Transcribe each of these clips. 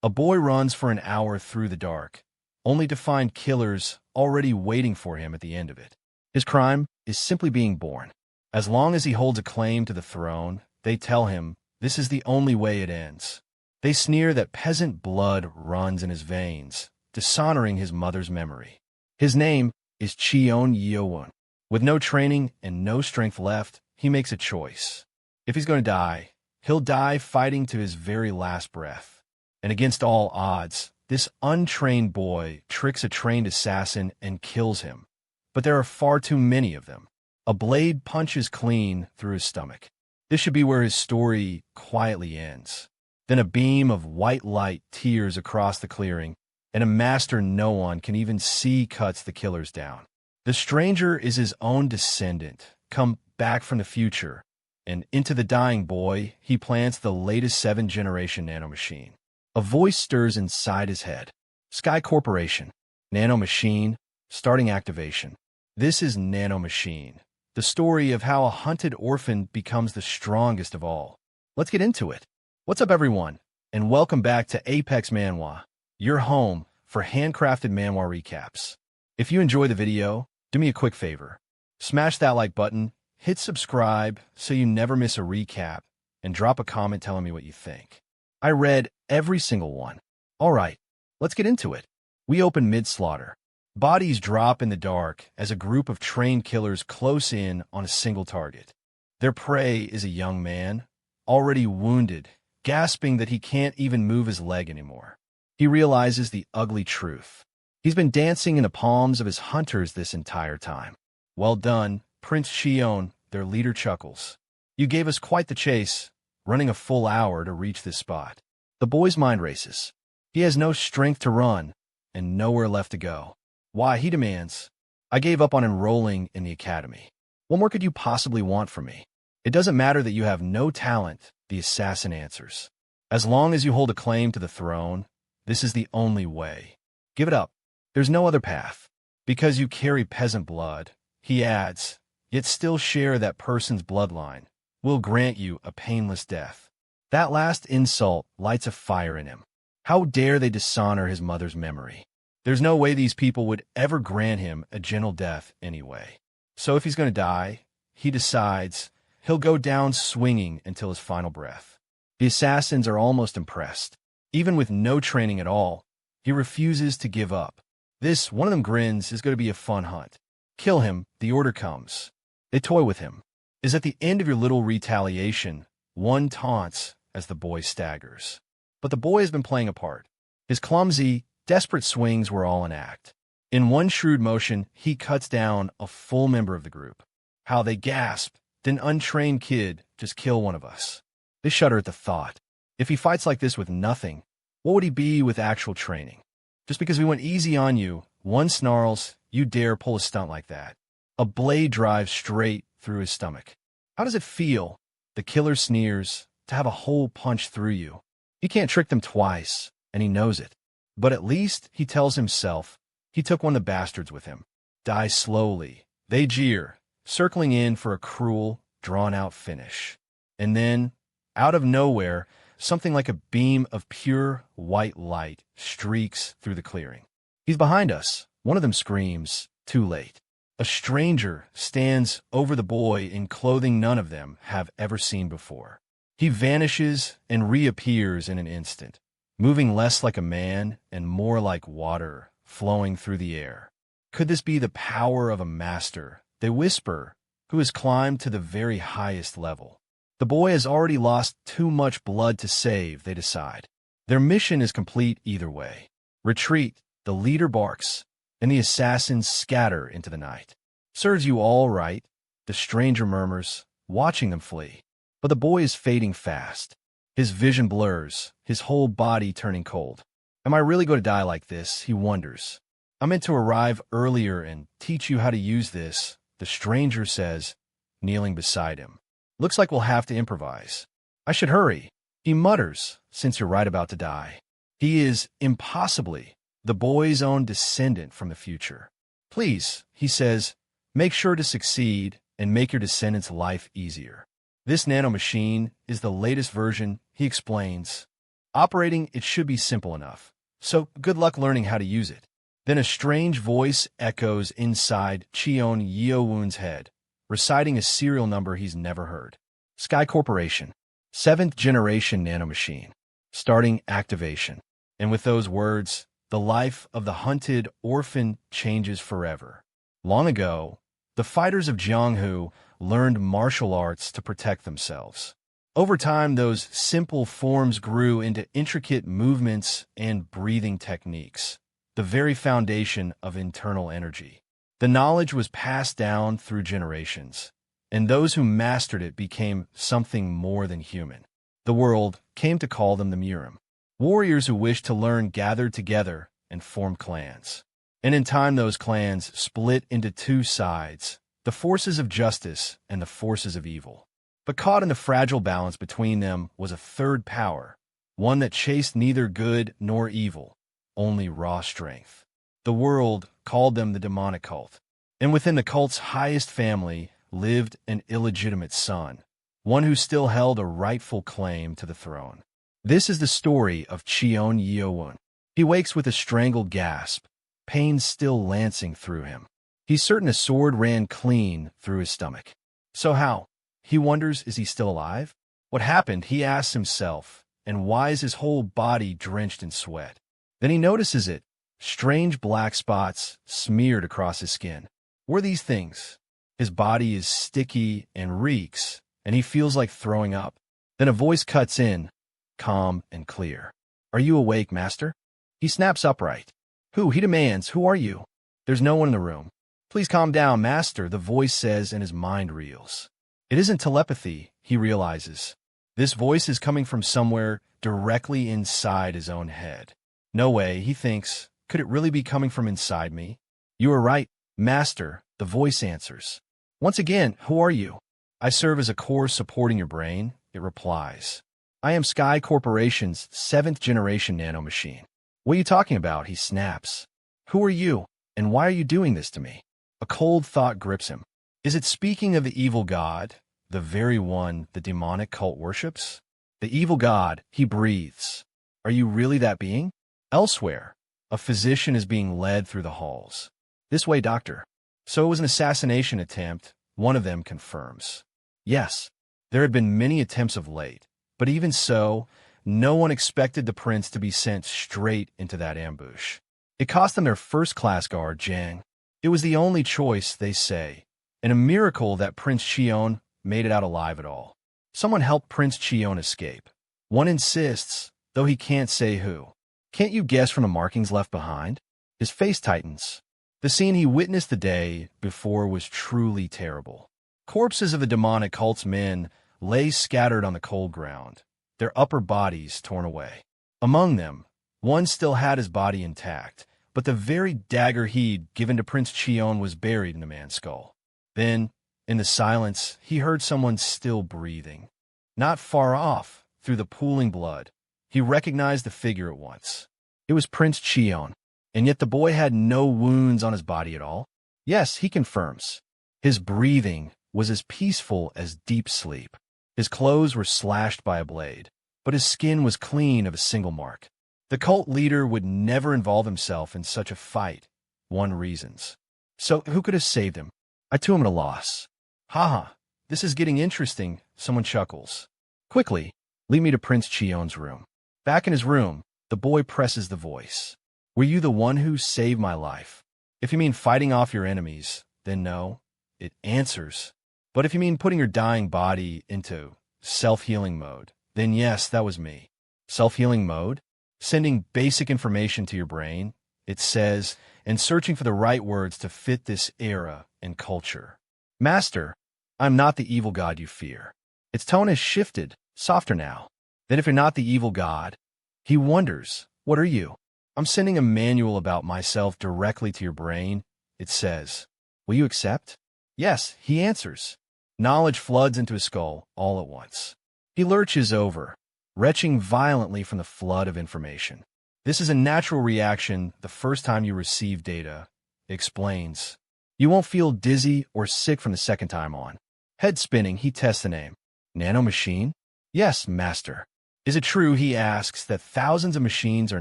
A boy runs for an hour through the dark, only to find killers already waiting for him at the end of it. His crime is simply being born. As long as he holds a claim to the throne, they tell him this is the only way it ends. They sneer that peasant blood runs in his veins, dishonoring his mother's memory. His name is Cheon Yeo-Woon. With no training and no strength left, he makes a choice. If he's going to die, he'll die fighting to his very last breath. And against all odds, this untrained boy tricks a trained assassin and kills him. But there are far too many of them. A blade punches clean through his stomach. This should be where his story quietly ends. Then a beam of white light tears across the clearing, and a master no one can even see cuts the killers down. The stranger is his own descendant, come back from the future, and into the dying boy he plants the latest 7th-generation nanomachine. A voice stirs inside his head. Sky Corporation, Nano Machine, starting activation. This is Nano Machine, the story of how a hunted orphan becomes the strongest of all. Let's get into it. What's up, everyone, and welcome back to Apex Manhwa, your home for handcrafted manhwa recaps. If you enjoy the video, do me a quick favor. Smash that like button, hit subscribe so you never miss a recap, and drop a comment telling me what you think. I read every single one. All right, let's get into it. We open mid-slaughter. Bodies drop in the dark as a group of trained killers close in on a single target. Their prey is a young man, already wounded, gasping that he can't even move his leg anymore. He realizes the ugly truth. He's been dancing in the palms of his hunters this entire time. Well done, Prince Cheon, their leader chuckles. You gave us quite the chase, running a full hour to reach this spot. The boy's mind races. He has no strength to run and nowhere left to go. Why, he demands, I gave up on enrolling in the academy. What more could you possibly want from me? It doesn't matter that you have no talent, the assassin answers. As long as you hold a claim to the throne, this is the only way. Give it up. There's no other path. Because you carry peasant blood, he adds, yet still share that person's bloodline, will grant you a painless death. That last insult lights a fire in him. How dare they dishonor his mother's memory? There's no way these people would ever grant him a gentle death anyway. So if he's going to die, he decides he'll go down swinging until his final breath. The assassins are almost impressed. Even with no training at all, he refuses to give up. This, one of them grins, is going to be a fun hunt. Kill him, the order comes. They toy with him. Is at the end of your little retaliation, one taunts as the boy staggers. But the boy has been playing a part. His clumsy, desperate swings were all an act. In one shrewd motion, he cuts down a full member of the group. How they gasp, did an untrained kid just kill one of us? They shudder at the thought. If he fights like this with nothing, what would he be with actual training? Just because we went easy on you, one snarls, you dare pull a stunt like that. A blade drives straight through his stomach. How does it feel? The killer sneers, to have a hole punched through you. He can't trick them twice, and he knows it. But at least, he tells himself, he took one of the bastards with him. Die slowly. They jeer, circling in for a cruel, drawn-out finish. And then, out of nowhere, something like a beam of pure white light streaks through the clearing. He's behind us. One of them screams, too late. A stranger stands over the boy in clothing none of them have ever seen before. He vanishes and reappears in an instant, moving less like a man and more like water flowing through the air. Could this be the power of a master, they whisper, who has climbed to the very highest level? The boy has already lost too much blood to save, they decide. Their mission is complete either way. Retreat, the leader barks, and the assassins scatter into the night. Serves you all right, the stranger murmurs, watching them flee. But the boy is fading fast. His vision blurs, his whole body turning cold. Am I really going to die like this? He wonders. I meant to arrive earlier and teach you how to use this, the stranger says, kneeling beside him. Looks like we'll have to improvise. I should hurry, he mutters, since you're right about to die. He is, impossibly, the boy's own descendant from the future. Please, he says, make sure to succeed and make your descendant's life easier. This nanomachine is the latest version, he explains. Operating it should be simple enough. So good luck learning how to use it. Then a strange voice echoes inside Cheon Yeo-Woon's head, reciting a serial number he's never heard. Sky Corporation, 7th generation nanomachine, starting activation. And with those words, the life of the hunted orphan changes forever. Long ago, the fighters of Jeonghu learned martial arts to protect themselves. Over time, those simple forms grew into intricate movements and breathing techniques, the very foundation of internal energy. The knowledge was passed down through generations, and those who mastered it became something more than human. The world came to call them the murim. Warriors who wished to learn gathered together and formed clans. And in time, those clans split into two sides, the forces of justice and the forces of evil. But caught in the fragile balance between them was a third power, one that chased neither good nor evil, only raw strength. The world called them the demonic cult, and within the cult's highest family lived an illegitimate son, one who still held a rightful claim to the throne. This is the story of Cheon Yeo-Woon. He wakes with a strangled gasp, pain still lancing through him. He's certain a sword ran clean through his stomach. So how? He wonders, is he still alive? What happened, he asks himself, and why is his whole body drenched in sweat? Then he notices it, strange black spots smeared across his skin. What are these things? His body is sticky and reeks, and he feels like throwing up. Then a voice cuts in, calm and clear. Are you awake, master? He snaps upright. Who? He demands. Who are you? There's no one in the room. Please calm down, master, the voice says, and his mind reels. It isn't telepathy, he realizes. This voice is coming from somewhere directly inside his own head. No way, he thinks. Could it really be coming from inside me? You are right, master, the voice answers. Once again, who are you? I serve as a core supporting your brain, it replies. I am Sky Corporation's 7th generation nanomachine. What are you talking about? He snaps. Who are you, and why are you doing this to me? A cold thought grips him. Is it speaking of the evil god, the very one the demonic cult worships? The evil god, he breathes. Are you really that being? Elsewhere, a physician is being led through the halls. This way, doctor. So it was an assassination attempt, one of them confirms. Yes, there had been many attempts of late, but even so, no one expected the prince to be sent straight into that ambush. It cost them their first-class guard, Jang. It was the only choice, they say, and a miracle that Prince Cheon made it out alive at all. Someone helped Prince Cheon escape. One insists, though he can't say who. Can't you guess from the markings left behind? His face tightens. The scene he witnessed the day before was truly terrible. Corpses of the demonic cult's men lay scattered on the cold ground, their upper bodies torn away. Among them, one still had his body intact, but the very dagger he'd given to Prince Cheon was buried in the man's skull. Then, in the silence, he heard someone still breathing. Not far off, through the pooling blood, he recognized the figure at once. It was Prince Cheon, and yet the boy had no wounds on his body at all. Yes, he confirms. His breathing was as peaceful as deep sleep. His clothes were slashed by a blade, but his skin was clean of a single mark. The cult leader would never involve himself in such a fight, one reasons. So who could have saved him? I too am at a loss. Haha, this is getting interesting, someone chuckles. Quickly, lead me to Prince Cheon's room. Back in his room, the boy presses the voice. Were you the one who saved my life? If you mean fighting off your enemies, then no, it answers. But if you mean putting your dying body into self-healing mode, then yes, that was me. Self-healing mode? Sending basic information to your brain, it says, and searching for the right words to fit this era and culture. Master, I'm not the evil god you fear. Its tone has shifted, softer now. Then if you're not the evil god, he wonders, what are you? I'm sending a manual about myself directly to your brain, it says. Will you accept? Yes, he answers. Knowledge floods into his skull all at once. He lurches over, retching violently from the flood of information. This is a natural reaction the first time you receive data, explains. You won't feel dizzy or sick from the second time on. Head spinning, he tests the name. Nano Machine? Yes, master. Is it true, he asks, that thousands of machines are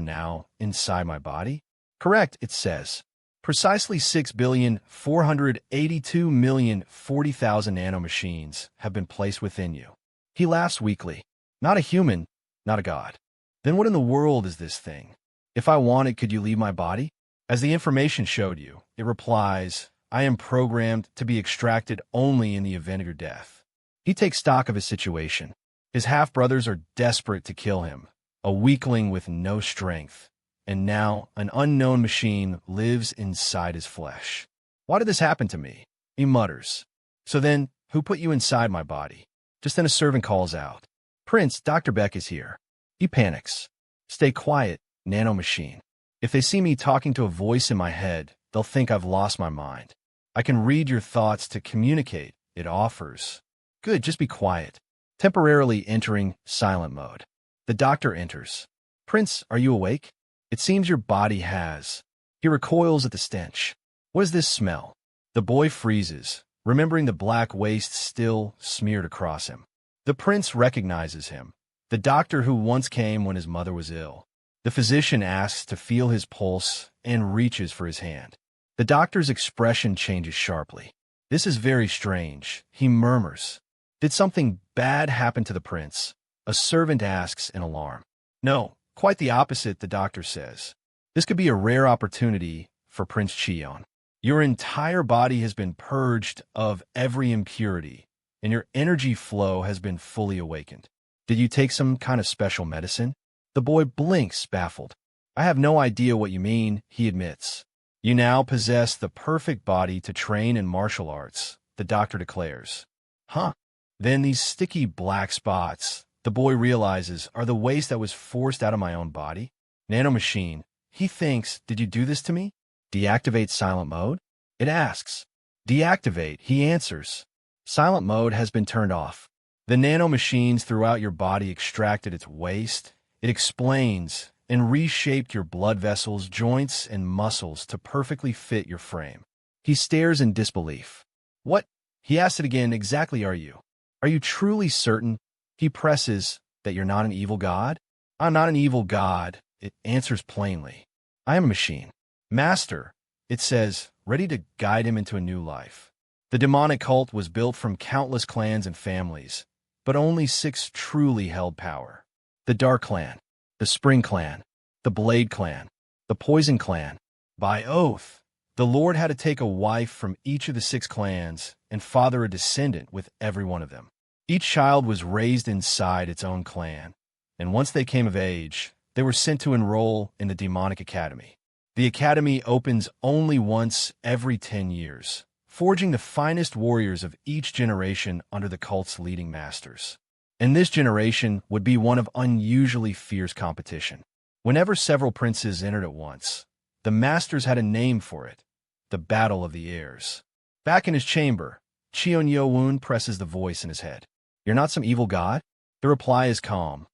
now inside my body? Correct, it says. Precisely 6,482,040,000 nanomachines have been placed within you. He laughs weakly. Not a human, not a god. Then what in the world is this thing? If I wanted, could you leave my body? As the information showed you, it replies, I am programmed to be extracted only in the event of your death. He takes stock of his situation. His half-brothers are desperate to kill him, a weakling with no strength. And now an unknown machine lives inside his flesh. Why did this happen to me? He mutters. So then, who put you inside my body? Just then a servant calls out. Prince, Dr. Beck is here. He panics. Stay quiet, Nano Machine. If they see me talking to a voice in my head, they'll think I've lost my mind. I can read your thoughts to communicate, it offers. Good, just be quiet. Temporarily entering silent mode. The doctor enters. Prince, are you awake? It seems your body has. He recoils at the stench. What is this smell? The boy freezes, remembering the black waste still smeared across him. The prince recognizes him, the doctor who once came when his mother was ill. The physician asks to feel his pulse and reaches for his hand. The doctor's expression changes sharply. This is very strange, he murmurs. Did something bad happen to the prince? A servant asks in alarm. No, quite the opposite, the doctor says. This could be a rare opportunity for Prince Cheon. Your entire body has been purged of every impurity, and your energy flow has been fully awakened. Did you take some kind of special medicine? The boy blinks, baffled. I have no idea what you mean, he admits. You now possess the perfect body to train in martial arts, the doctor declares. Huh. Then these sticky black spots, the boy realizes, are the waste that was forced out of my own body. Nano Machine, he thinks, did you do this to me? Deactivate silent mode? It asks. Deactivate, he answers. Silent mode has been turned off. The nano machines throughout your body extracted its waste. It explains and reshaped your blood vessels, joints, and muscles to perfectly fit your frame. He stares in disbelief. What? He asks it again, exactly are you? Are you truly certain? He presses, that you're not an evil god? I'm not an evil god, it answers plainly. I am a machine. Master, it says, ready to guide him into a new life. The demonic cult was built from countless clans and families, but only 6 truly held power. The Dark Clan, the Spring Clan, the Blade Clan, the Poison Clan. By oath, the Lord had to take a wife from each of the 6 clans and father a descendant with every one of them. Each child was raised inside its own clan, and once they came of age, they were sent to enroll in the demonic academy. The academy opens only once every 10 years, forging the finest warriors of each generation under the cult's leading masters. And this generation would be one of unusually fierce competition. Whenever several princes entered at once, the masters had a name for it, the Battle of the Heirs. Back in his chamber, Cheon Yeo-Woon presses the voice in his head. You're not some evil god? The reply is calm.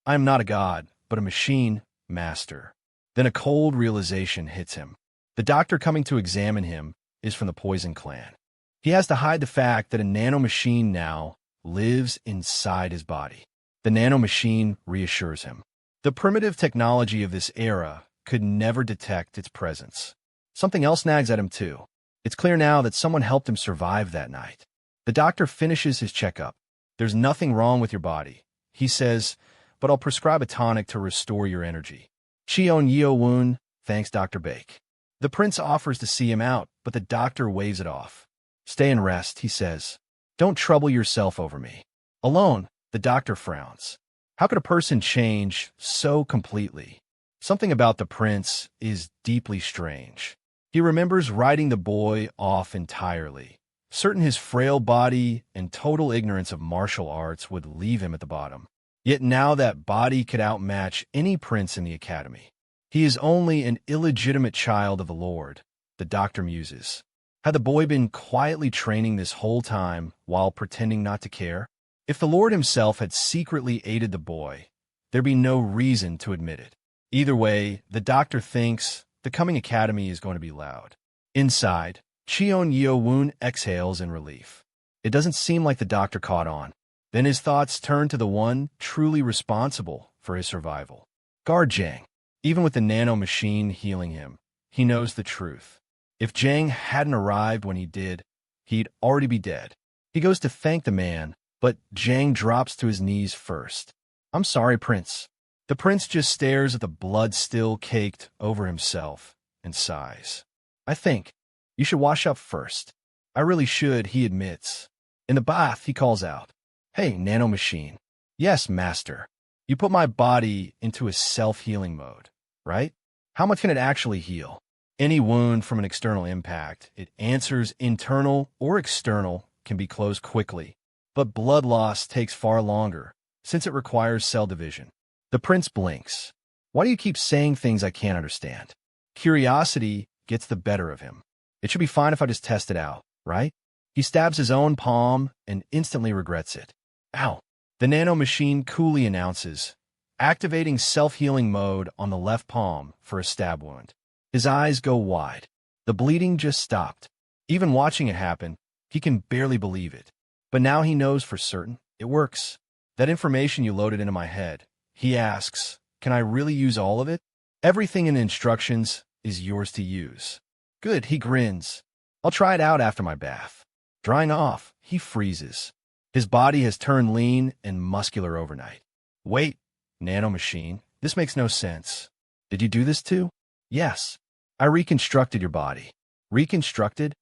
I am not a god, but a machine, master. Then a cold realization hits him. The doctor coming to examine him is from the Poison Clan. He has to hide the fact that a nano machine now lives inside his body. The nano machine reassures him. The primitive technology of this era could never detect its presence. Something else nags at him too. It's clear now that someone helped him survive that night. The doctor finishes his checkup. There's nothing wrong with your body. He says, but I'll prescribe a tonic to restore your energy. Cheon Yeo-Woon thanks Dr. Bake. The prince offers to see him out, but the doctor waves it off. Stay and rest, he says. Don't trouble yourself over me. Alone, the doctor frowns. How could a person change so completely? Something about the prince is deeply strange. He remembers writing the boy off entirely, certain his frail body and total ignorance of martial arts would leave him at the bottom. Yet now that body could outmatch any prince in the academy. He is only an illegitimate child of the Lord, the doctor muses. Had the boy been quietly training this whole time while pretending not to care? If the Lord himself had secretly aided the boy, there'd be no reason to admit it. Either way, the doctor thinks the coming academy is going to be loud. Inside, Cheon Yeo-Woon exhales in relief. It doesn't seem like the doctor caught on. Then his thoughts turn to the one truly responsible for his survival. Guard Jang. Even with the nano machine healing him, he knows the truth. If Jang hadn't arrived when he did, he'd already be dead. He goes to thank the man, but Jang drops to his knees first. I'm sorry, Prince. The prince just stares at the blood still caked over himself and sighs. I think you should wash up first. I really should, he admits. In the bath, he calls out, Hey, Nano Machine. Yes, master. You put my body into a self-healing mode, right? How much can it actually heal? Any wound from an external impact, it answers internal or external, can be closed quickly. But blood loss takes far longer, since it requires cell division. The prince blinks. Why do you keep saying things I can't understand? Curiosity gets the better of him. It should be fine if I just test it out, right? He stabs his own palm and instantly regrets it. Ow. The nano machine coolly announces, activating self-healing mode on the left palm for a stab wound. His eyes go wide. The bleeding just stopped. Even watching it happen, he can barely believe it. But now he knows for certain it works. That information you loaded into my head. He asks, can I really use all of it? Everything in the instructions is yours to use. Good, he grins. I'll try it out after my bath. Drying off, he freezes. His body has turned lean and muscular overnight. Wait, Nano Machine, this makes no sense. Did you do this too? Yes. I reconstructed your body. Reconstructed?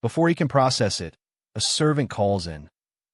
Before he can process it, a servant calls in.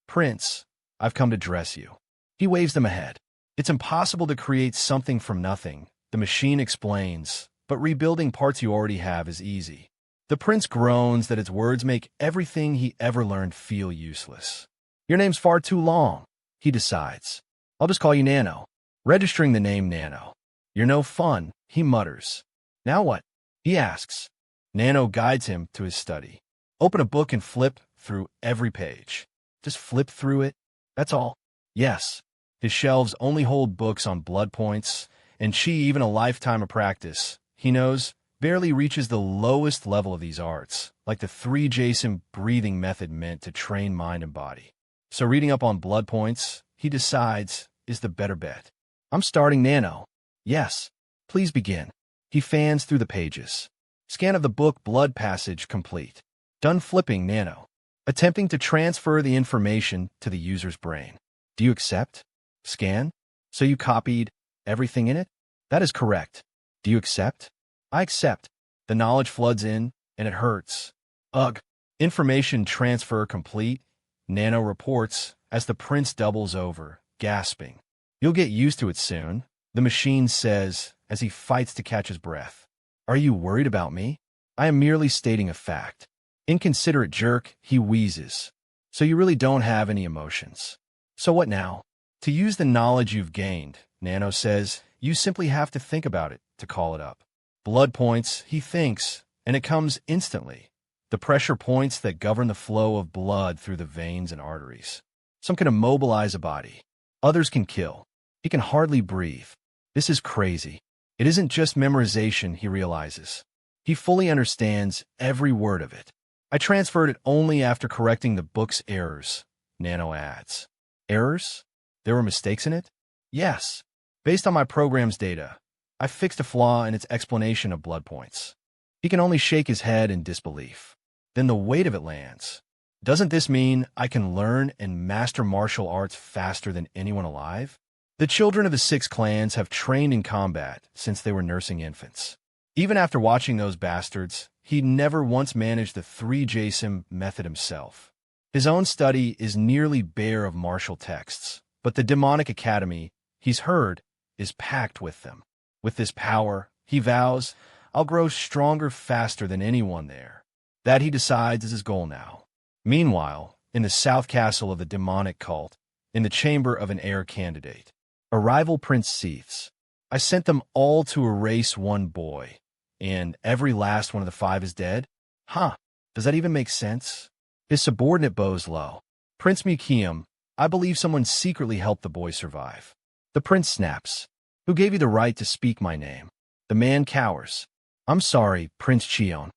Prince, I've come to dress you. He waves them ahead. It's impossible to create something from nothing, the machine explains, but rebuilding parts you already have is easy. The prince groans that its words make everything he ever learned feel useless. Your name's far too long, he decides. I'll just call you Nano. Registering the name Nano. You're no fun, he mutters. Now what? He asks. Nano guides him to his study. Open a book and flip through every page. Just flip through it. That's all. Yes. His shelves only hold books on blood points, and chi, even a lifetime of practice, he knows, barely reaches the lowest level of these arts, like the 3 Jason breathing method meant to train mind and body. So reading up on blood points, he decides, is the better bet. I'm starting Nano. Yes. Please begin. He fans through the pages. Scan of the book blood passage complete. Done flipping Nano. Attempting to transfer the information to the user's brain. Do you accept? Scan? So you copied everything in it? That is correct. Do you accept? I accept. The knowledge floods in, and it hurts. Ugh. Information transfer complete, Nano reports as the prince doubles over, gasping. You'll get used to it soon, the machine says as he fights to catch his breath. Are you worried about me? I am merely stating a fact. Inconsiderate jerk, he wheezes. So you really don't have any emotions. So what now? To use the knowledge you've gained, Nano says, you simply have to think about it to call it up. Blood points, he thinks, and it comes instantly. The pressure points that govern the flow of blood through the veins and arteries. Some can immobilize a body. Others can kill. He can hardly breathe. This is crazy. It isn't just memorization, he realizes. He fully understands every word of it. I transferred it only after correcting the book's errors, Nano adds. Errors? There were mistakes in it? Yes. Based on my program's data, I fixed a flaw in its explanation of blood points. He can only shake his head in disbelief. Then the weight of it lands. Doesn't this mean I can learn and master martial arts faster than anyone alive? The children of the 6 clans have trained in combat since they were nursing infants. Even after watching those bastards, he never once managed the 3 Jason method himself. His own study is nearly bare of martial texts, but the demonic academy, he's heard, is packed with them. With this power, he vows, I'll grow stronger faster than anyone there. That, he decides, is his goal now. Meanwhile, in the south castle of the demonic cult, in the chamber of an heir candidate, a rival prince seethes. I sent them all to erase one boy, and every last one of the 5 is dead? Huh, does that even make sense? His subordinate bows low. Prince Mukim, I believe someone secretly helped the boy survive. The prince snaps. Who gave you the right to speak my name? The man cowers. I'm sorry, Prince Cheon.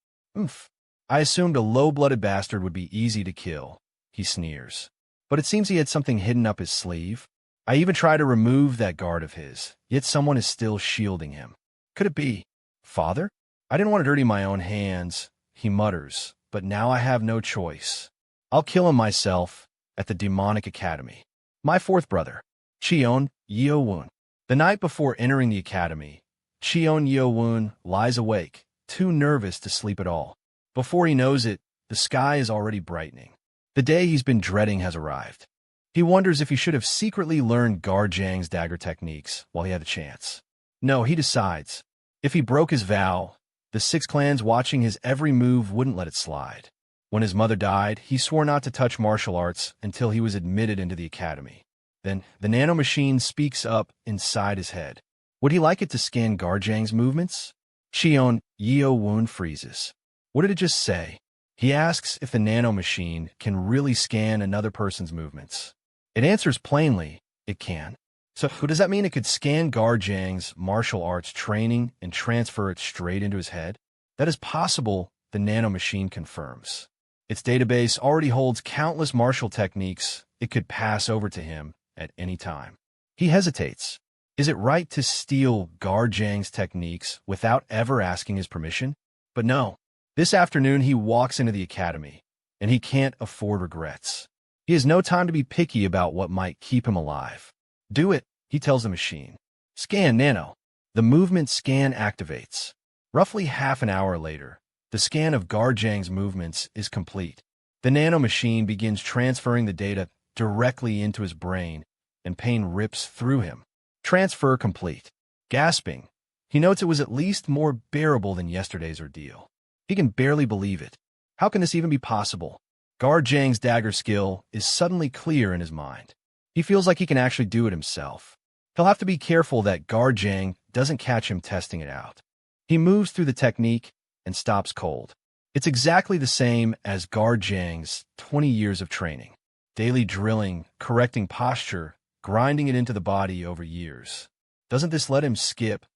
I assumed a low-blooded bastard would be easy to kill, he sneers. but it seems he had something hidden up his sleeve. I even try to remove that guard of his, yet someone is still shielding him. Could it be Father? I didn't want to dirty my own hands, he mutters, but now I have no choice. I'll kill him myself at the demonic academy. My fourth brother, Cheon Yeo-Woon. The night before entering the academy, Cheon Yeo-Woon lies awake, too nervous to sleep at all. Before he knows it, the sky is already brightening. The day he's been dreading has arrived. He wonders if he should have secretly learned Garjang's dagger techniques while he had the chance. No, he decides. If he broke his vow, the 6 clans watching his every move wouldn't let it slide. When his mother died, he swore not to touch martial arts until he was admitted into the academy. Then, the Nano Machine speaks up inside his head. Would he like it to scan Garjang's movements? Cheon Yeo-Woon freezes. What did it just say? He asks if the Nano Machine can really scan another person's movements. It answers plainly, it can. So does that mean it could scan Garjang's martial arts training and transfer it straight into his head? That is possible, the Nano Machine confirms. Its database already holds countless martial techniques it could pass over to him at any time. He hesitates. Is it right to steal Garjang's techniques without ever asking his permission? But no. This afternoon he walks into the academy, and he can't afford regrets. He has no time to be picky about what might keep him alive. Do it, he tells the machine. Scan Nano. The movement scan activates. Roughly half an hour later, the scan of Garjang's movements is complete. The Nano Machine begins transferring the data directly into his brain, and pain rips through him. Transfer complete. Gasping, he notes it was at least more bearable than yesterday's ordeal. He can barely believe it. How can this even be possible? Garjang's dagger skill is suddenly clear in his mind. He feels like he can actually do it himself. He'll have to be careful that Garjang doesn't catch him testing it out. He moves through the technique and stops cold. It's exactly the same as Garjang's 20 years of training. Daily drilling, correcting posture, grinding it into the body over years. Doesn't this let him skip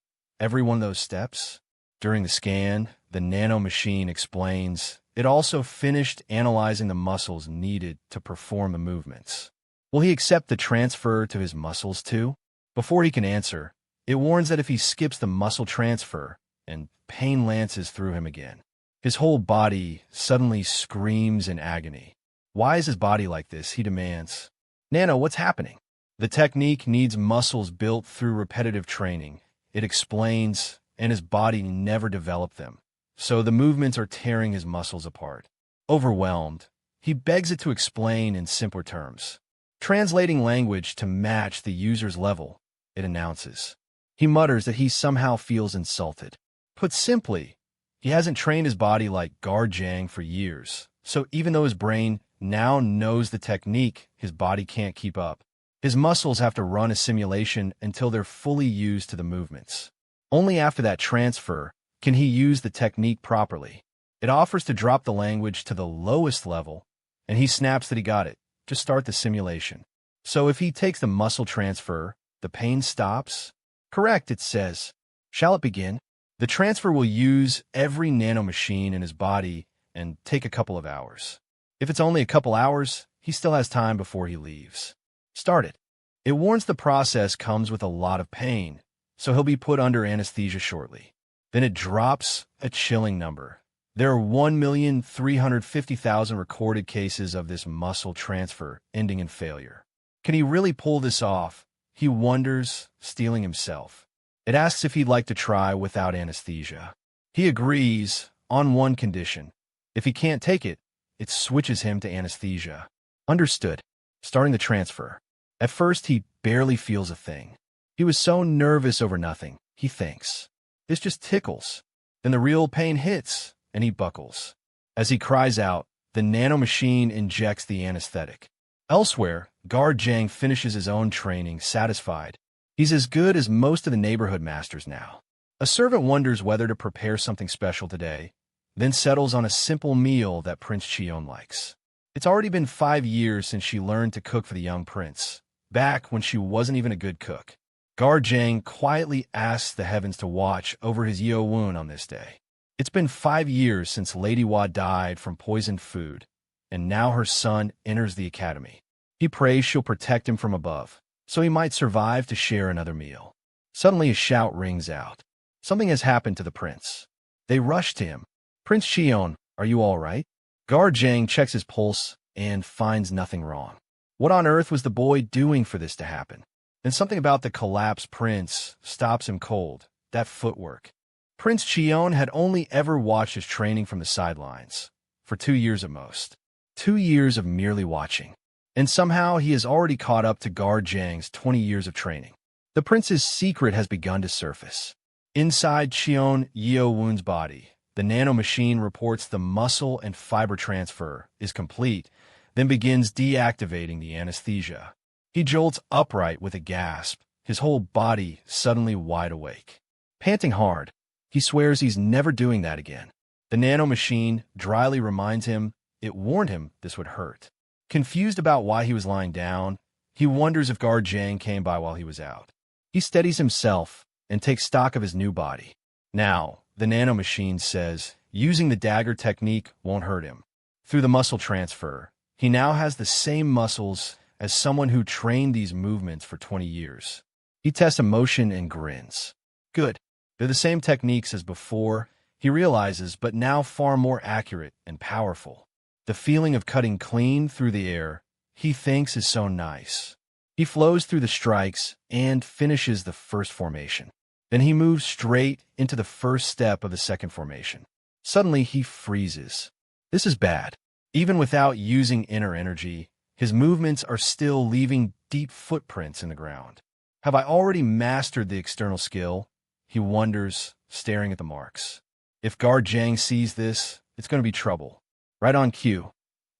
every one of those steps? During the scan, the Nano Machine explains it also finished analyzing the muscles needed to perform the movements. Will he accept the transfer to his muscles too? Before he can answer, it warns that if he skips the muscle transfer, and pain lances through him again. His whole body suddenly screams in agony. Why is his body like this? He demands. Nano, what's happening? The technique needs muscles built through repetitive training. It explains, and his body never developed them. So the movements are tearing his muscles apart. Overwhelmed, he begs it to explain in simpler terms. Translating language to match the user's level, it announces. He mutters that he somehow feels insulted. Put simply, he hasn't trained his body like Garjang for years, so even though his brain now knows the technique, his body can't keep up. His muscles have to run a simulation until they're fully used to the movements. Only after that transfer can he use the technique properly. It offers to drop the language to the lowest level, and he snaps that he got it. Just start the simulation. So if he takes the muscle transfer, the pain stops? Correct, it says. Shall it begin? The transfer will use every nanomachine in his body and take a couple of hours. If it's only a couple hours, he still has time before he leaves. Start it. It warns the process comes with a lot of pain, so he'll be put under anesthesia shortly. Then it drops a chilling number. There are 1,350,000 recorded cases of this muscle transfer ending in failure. Can he really pull this off? He wonders, steeling himself. It asks if he'd like to try without anesthesia. He agrees, on one condition. If he can't take it, it switches him to anesthesia. Understood. Starting the transfer. At first, he barely feels a thing. He was so nervous over nothing, he thinks. This just tickles. Then the real pain hits, and he buckles. As he cries out, the nanomachine injects the anesthetic. Elsewhere, Garjang finishes his own training, satisfied. He's as good as most of the neighborhood masters now. A servant wonders whether to prepare something special today, then settles on a simple meal that Prince Cheon likes. It's already been 5 years since she learned to cook for the young prince, back when she wasn't even a good cook. Garjang quietly asks the heavens to watch over his Yeo-Woon on this day. It's been 5 years since Lady Hwa died from poisoned food, and now her son enters the academy. He prays she'll protect him from above, so he might survive to share another meal. Suddenly a shout rings out. Something has happened to the prince. They rush to him. Prince Cheon, are you all right? Guard Jang checks his pulse and finds nothing wrong. What on earth was the boy doing for this to happen? And something about the collapsed prince stops him cold. That footwork. Prince Cheon had only ever watched his training from the sidelines, for 2 years at most. 2 years of merely watching. And somehow he has already caught up to Guard Jang's 20 years of training. The prince's secret has begun to surface. Inside Cheon Yeo-Woon's body, the nanomachine reports the muscle and fiber transfer is complete, then begins deactivating the anesthesia. He jolts upright with a gasp, his whole body suddenly wide awake. Panting hard, he swears he's never doing that again. The nanomachine dryly reminds him it warned him this would hurt. Confused about why he was lying down, he wonders if Guard Jang came by while he was out. He steadies himself and takes stock of his new body. Now, the nanomachine says using the dagger technique won't hurt him. Through the muscle transfer, he now has the same muscles as someone who trained these movements for 20 years. He tests emotion and grins. Good. They're the same techniques as before, he realizes, but now far more accurate and powerful. The feeling of cutting clean through the air, he thinks, is so nice. He flows through the strikes and finishes the first formation. Then he moves straight into the first step of the second formation. Suddenly, he freezes. This is bad. Even without using inner energy, his movements are still leaving deep footprints in the ground. Have I already mastered the external skill? He wonders, staring at the marks. If Guard Jang sees this, it's going to be trouble. Right on cue,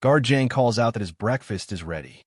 Guard Jang calls out that his breakfast is ready.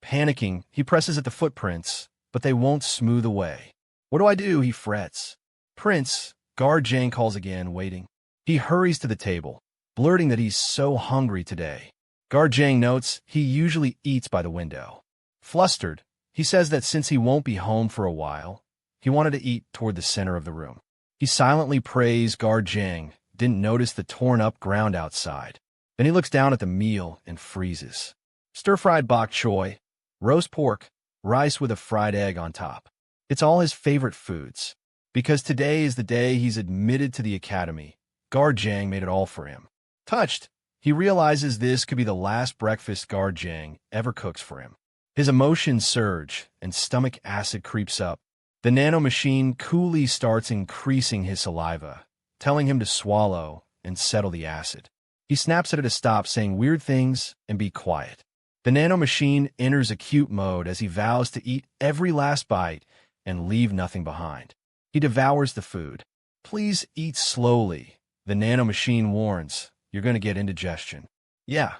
Panicking, he presses at the footprints, but they won't smooth away. What do I do? He frets. Prince, Guard Jang calls again, waiting. He hurries to the table, blurting that he's so hungry today. Guard Jang notes he usually eats by the window. Flustered, he says that since he won't be home for a while, he wanted to eat toward the center of the room. He silently prays Guard Jang didn't notice the torn-up ground outside. Then he looks down at the meal and freezes. Stir-fried bok choy, roast pork, rice with a fried egg on top. It's all his favorite foods. Because today is the day he's admitted to the academy, Guard Jang made it all for him. Touched, he realizes this could be the last breakfast Guard Jang ever cooks for him. His emotions surge and stomach acid creeps up. The nanomachine coolly starts increasing his saliva, telling him to swallow and settle the acid. He snaps it at a stop, saying weird things and be quiet. The nanomachine enters acute mode as he vows to eat every last bite and leave nothing behind. He devours the food. Please eat slowly, the nanomachine warns. You're going to get indigestion. Yeah.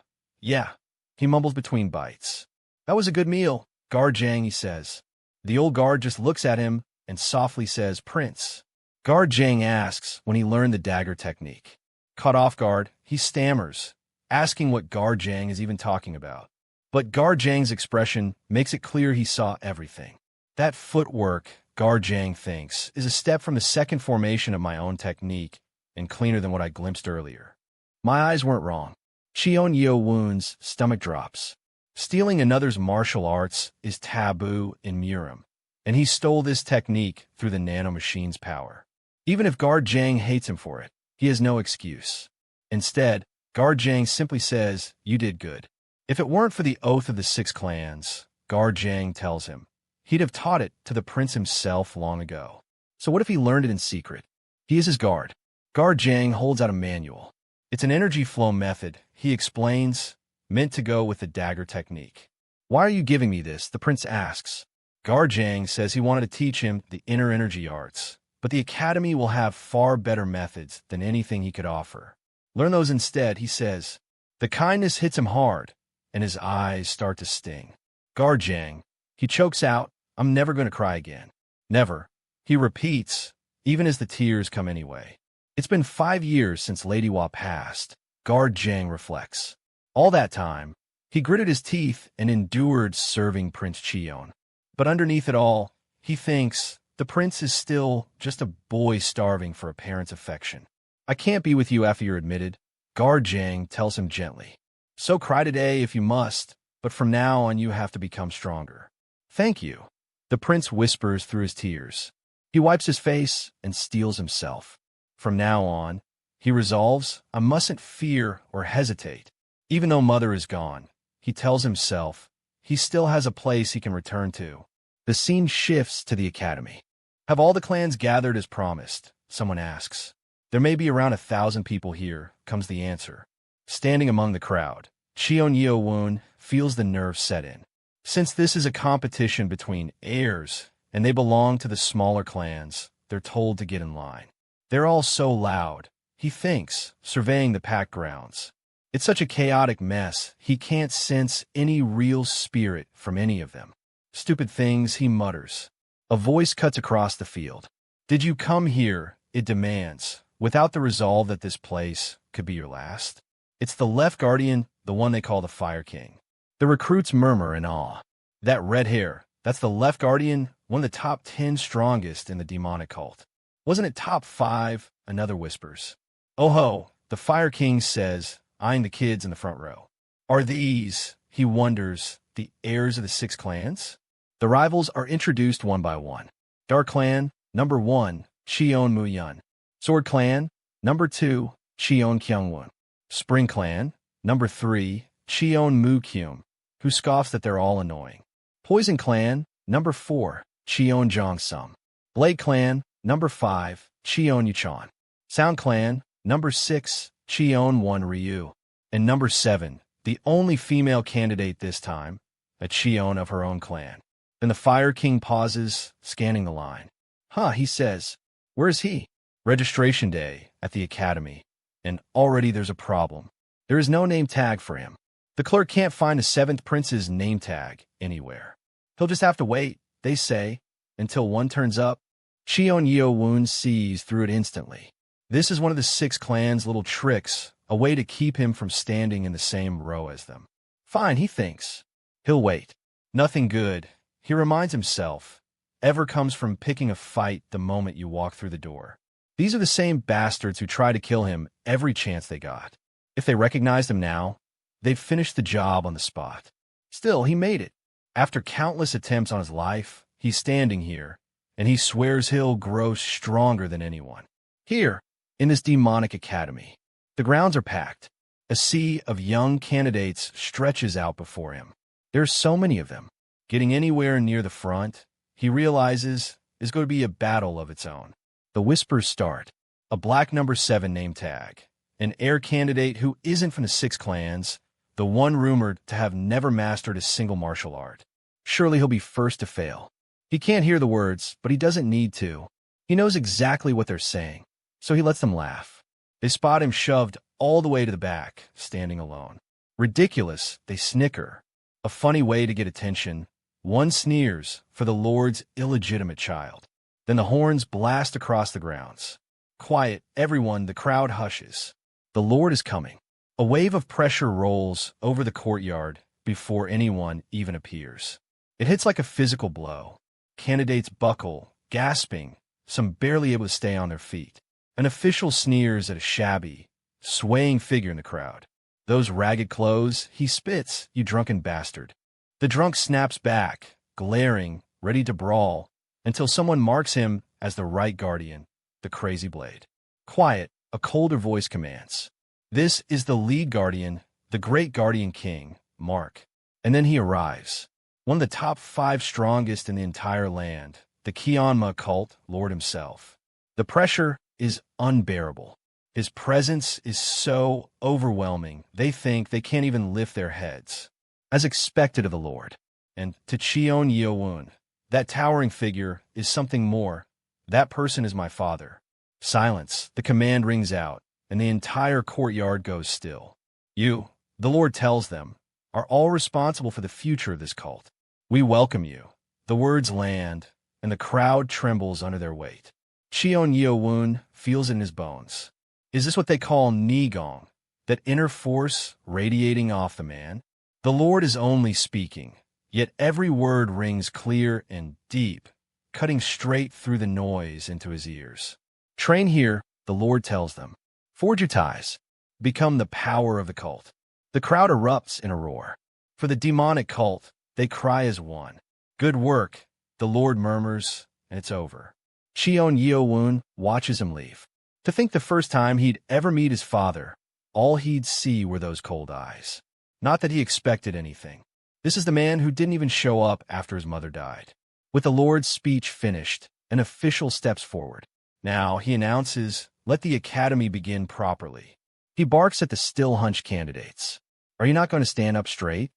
He mumbles between bites. That was a good meal, Guard Jang, he says. The old guard just looks at him and softly says, Prince. Guard Jang asks when he learned the dagger technique. Caught off guard, he stammers, asking what Guard Jang is even talking about. But Guard Jang's expression makes it clear he saw everything. That footwork, Guard Jang thinks, is a step from the second formation of my own technique and cleaner than what I glimpsed earlier. My eyes weren't wrong. Cheon Yeo-Woon's stomach drops. Stealing another's martial arts is taboo in murim, and he stole this technique through the nanomachine's power. Even if Guard Jang hates him for it, he has no excuse. Instead, Guard Jang simply says, you did good. If it weren't for the oath of the 6 clans, Guard Jang tells him, he'd have taught it to the prince himself long ago. So what if he learned it in secret? He is his guard. Guard Jang holds out a manual. It's an energy flow method, he explains, meant to go with the dagger technique. Why are you giving me this? The prince asks. Guard Jang says he wanted to teach him the inner energy arts, but the academy will have far better methods than anything he could offer. Learn those instead, he says. The kindness hits him hard, and his eyes start to sting. Guard Jang, he chokes out, I'm never going to cry again. Never. He repeats, even as the tears come anyway. It's been 5 years since Lady Hua passed, Guard Jang reflects. All that time, he gritted his teeth and endured serving Prince Cheon. But underneath it all, he thinks, the prince is still just a boy starving for a parent's affection. I can't be with you after you're admitted, Guard Jang tells him gently. So cry today if you must, but from now on you have to become stronger. Thank you, the prince whispers through his tears. He wipes his face and steels himself. From now on, he resolves, I mustn't fear or hesitate. Even though mother is gone, he tells himself, he still has a place he can return to. The scene shifts to the academy. Have all the clans gathered as promised? Someone asks. There may be around 1,000 people here, comes the answer. Standing among the crowd, Cheon Yeo-Woon feels the nerves set in. Since this is a competition between heirs, and they belong to the smaller clans, they're told to get in line. They're all so loud, he thinks, surveying the packed grounds. It's such a chaotic mess, he can't sense any real spirit from any of them. Stupid things, he mutters. A voice cuts across the field. Did you come here, it demands, without the resolve that this place could be your last? It's the left guardian, the one they call the Fire King. The recruits murmur in awe. That red hair, that's the left guardian, one of the top 10 strongest in the demonic cult. Wasn't it top 5? Another whispers. Oh ho, the Fire King says, eyeing the kids in the front row. Are these, he wonders, the heirs of the 6 clans? The rivals are introduced one by one. Dark Clan, number 1, Cheon Yeo-Woon. Sword Clan, number 2, Cheon Kyung-Woon. Spring Clan, number 3, Cheon Moo-Kyum, who scoffs that they're all annoying. Poison Clan, number 4, Cheon Jong-Sum. Blade Clan, number 5, Cheon Yuchon. Sound Clan, number 6, Cheon Won-Ryu. And number 7, the only female candidate this time, a Cheon of her own clan. Then the Fire King pauses, scanning the line. Huh, he says. Where is he? Registration day at the academy. And already there's a problem. There is no name tag for him. The clerk can't find the 7th prince's name tag anywhere. He'll just have to wait, they say, until one turns up. Cheon Yeo-Woon sees through it instantly. This is one of the 6 clans' little tricks, a way to keep him from standing in the same row as them. Fine, he thinks. He'll wait. Nothing good, he reminds himself, ever comes from picking a fight the moment you walk through the door. These are the same bastards who try to kill him every chance they got. If they recognized him now, they'd finish the job on the spot. Still, he made it. After countless attempts on his life, he's standing here, and he swears he'll grow stronger than anyone. Here, in this demonic academy, the grounds are packed. A sea of young candidates stretches out before him. There's so many of them. Getting anywhere near the front, he realizes, is going to be a battle of its own. The whispers start. A black number 7 name tag. An heir candidate who isn't from the 6 clans, the one rumored to have never mastered a single martial art. Surely he'll be first to fail. He can't hear the words, but he doesn't need to. He knows exactly what they're saying, so he lets them laugh. They spot him shoved all the way to the back, standing alone. Ridiculous, they snicker. A funny way to get attention. One sneers for the Lord's illegitimate child. Then the horns blast across the grounds. Quiet, everyone, the crowd hushes. The Lord is coming. A wave of pressure rolls over the courtyard before anyone even appears. It hits like a physical blow. Candidates buckle, gasping, some barely able to stay on their feet. An official sneers at a shabby, swaying figure in the crowd. Those ragged clothes, he spits, you drunken bastard. The drunk snaps back, glaring, ready to brawl, until someone marks him as the right guardian, the crazy blade. Quiet, a colder voice commands. This is the lead guardian, the great guardian king, Mark. And then he arrives. One of the top 5 strongest in the entire land, the Kionma cult lord himself. The pressure is unbearable. His presence is so overwhelming, they think they can't even lift their heads. As expected of the Lord. And to Cheon Yeo-Woon, that towering figure is something more. That person is my father. Silence, the command rings out, and the entire courtyard goes still. You, the Lord tells them, are all responsible for the future of this cult. We welcome you. The words land, and the crowd trembles under their weight. Cheon Yeo-Woon feels it in his bones. Is this what they call Nigong, that inner force radiating off the man? The Lord is only speaking, yet every word rings clear and deep, cutting straight through the noise into his ears. Train here, the Lord tells them. Forge your ties. Become the power of the cult. The crowd erupts in a roar. For the demonic cult, they cry as one. Good work, the Lord murmurs, and it's over. Cheon Yeo-Woon watches him leave. To think the first time he'd ever meet his father, all he'd see were those cold eyes. Not that he expected anything. This is the man who didn't even show up after his mother died. With the Lord's speech finished, an official steps forward. Now, he announces, let the academy begin properly. He barks at the still hunched candidates. Are you not going to stand up straight?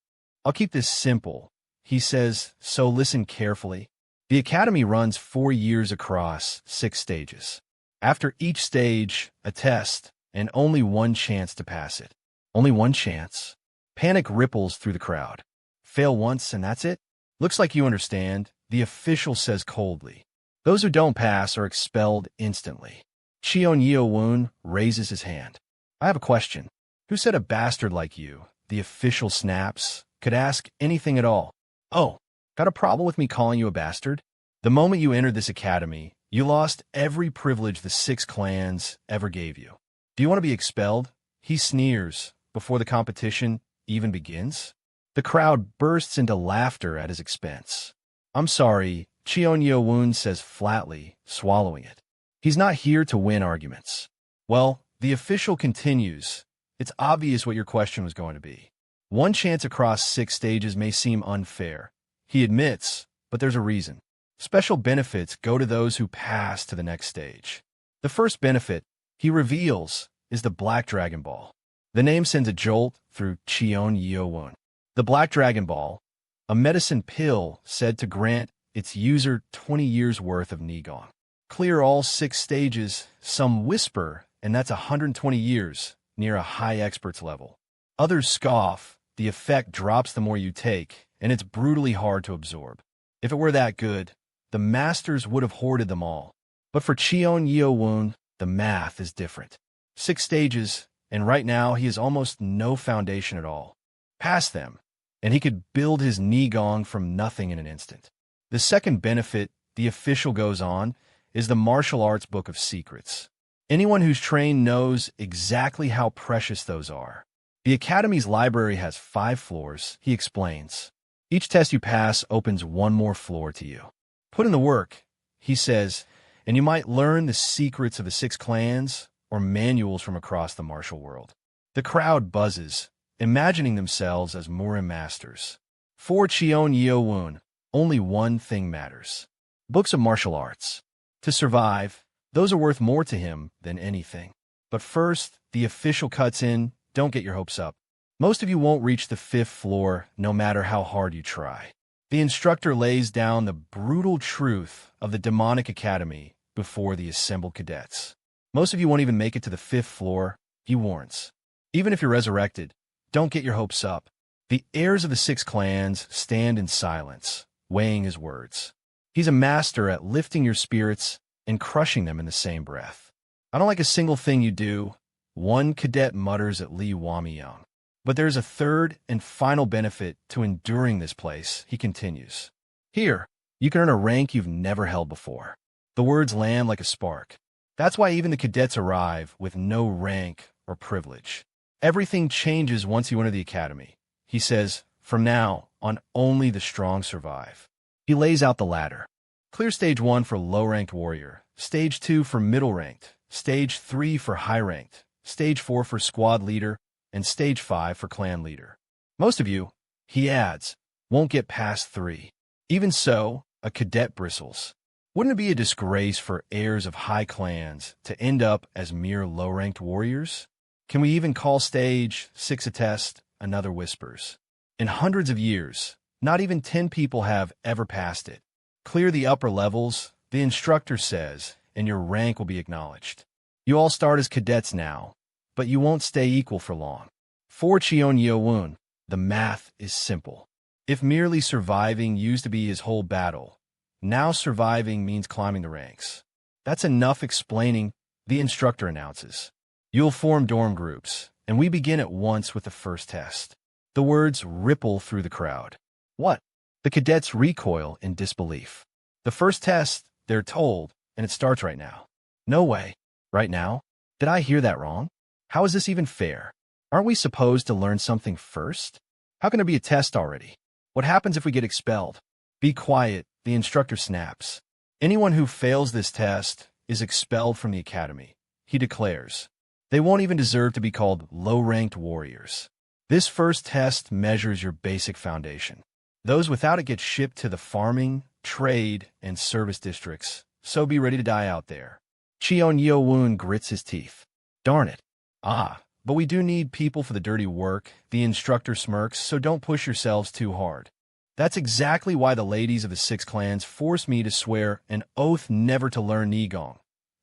I'll keep this simple, he says, so listen carefully. The academy runs 4 years across 6 stages. After each stage, a test, and only one chance to pass it. Only one chance. Panic ripples through the crowd. Fail once and that's it? Looks like you understand, the official says coldly. Those who don't pass are expelled instantly. Cheon Yeo-Woon raises his hand. I have a question. Who said a bastard like you, the official snaps, could ask anything at all? Oh, got a problem with me calling you a bastard? The moment you entered this academy, you lost every privilege the 6 clans ever gave you. Do you want to be expelled? He sneers before the competition even begins. The crowd bursts into laughter at his expense. I'm sorry, Cheon Yeo-Woon says flatly, swallowing it. He's not here to win arguments. Well, the official continues. It's obvious what your question was going to be. One chance across 6 stages may seem unfair. He admits, but there's a reason. Special benefits go to those who pass to the next stage. The first benefit, he reveals, is the Black Dragon Ball. The name sends a jolt through Cheon Yeo-Woon. The Black Dragon Ball, a medicine pill said to grant its user 20 years' worth of Nigong. Clear all 6 stages, some whisper, and that's 120 years, near a high expert's level. Others scoff, the effect drops the more you take, and it's brutally hard to absorb. If it were that good, the masters would have hoarded them all. But for Cheon Yeo-Woon, the math is different. 6 stages, and right now he has almost no foundation at all. Past them, and he could build his Nigong from nothing in an instant. The second benefit, the official goes on, is the martial arts book of secrets. Anyone who's trained knows exactly how precious those are. The Academy's library has 5 floors, he explains. Each test you pass opens one more floor to you. Put in the work, he says, and you might learn the secrets of the 6 clans or manuals from across the martial world. The crowd buzzes, imagining themselves as murim masters. For Cheon Yeo-Woon, only one thing matters. Books of martial arts. To survive, those are worth more to him than anything. But first, the official cuts in, don't get your hopes up. Most of you won't reach the 5th floor, no matter how hard you try. The instructor lays down the brutal truth of the demonic academy before the assembled cadets. Most of you won't even make it to the 5th floor, he warns. Even if you're resurrected, don't get your hopes up. The heirs of the 6 clans stand in silence, weighing his words. He's a master at lifting your spirits and crushing them in the same breath. I don't like a single thing you do, one cadet mutters at Lee Wamyong. But there's a third and final benefit to enduring this place, he continues. Here, you can earn a rank you've never held before. The words land like a spark. That's why even the cadets arrive with no rank or privilege. Everything changes once you enter the academy. He says, from now on, only the strong survive. He lays out the ladder. Clear stage 1 for low-ranked warrior, stage 2 for middle-ranked, stage 3 for high-ranked, stage 4 for squad leader, and stage 5 for clan leader. Most of you, he adds, won't get past 3. Even so, a cadet bristles. Wouldn't it be a disgrace for heirs of high clans to end up as mere low-ranked warriors? Can we even call stage 6 a test? Another whispers. In hundreds of years, not even 10 people have ever passed it. Clear the upper levels, the instructor says, and your rank will be acknowledged. You all start as cadets now, but you won't stay equal for long. For Cheon Yeo-Woon, the math is simple. If merely surviving used to be his whole battle, now surviving means climbing the ranks. That's enough explaining, the instructor announces. You'll form dorm groups, and we begin at once with the first test. The words ripple through the crowd. What? The cadets recoil in disbelief. The first test, they're told, and it starts right now. No way. Right now? Did I hear that wrong? How is this even fair? Aren't we supposed to learn something first? How can there be a test already? What happens if we get expelled? Be quiet, the instructor snaps. Anyone who fails this test is expelled from the academy, he declares. They won't even deserve to be called low-ranked warriors. This first test measures your basic foundation. Those without it get shipped to the farming, trade, and service districts, so be ready to die out there. Cheon Yeo-Woon grits his teeth. Darn it. But we do need people for the dirty work, the instructor smirks, so don't push yourselves too hard. That's exactly why the ladies of the 6 clans forced me to swear an oath never to learn Nigong.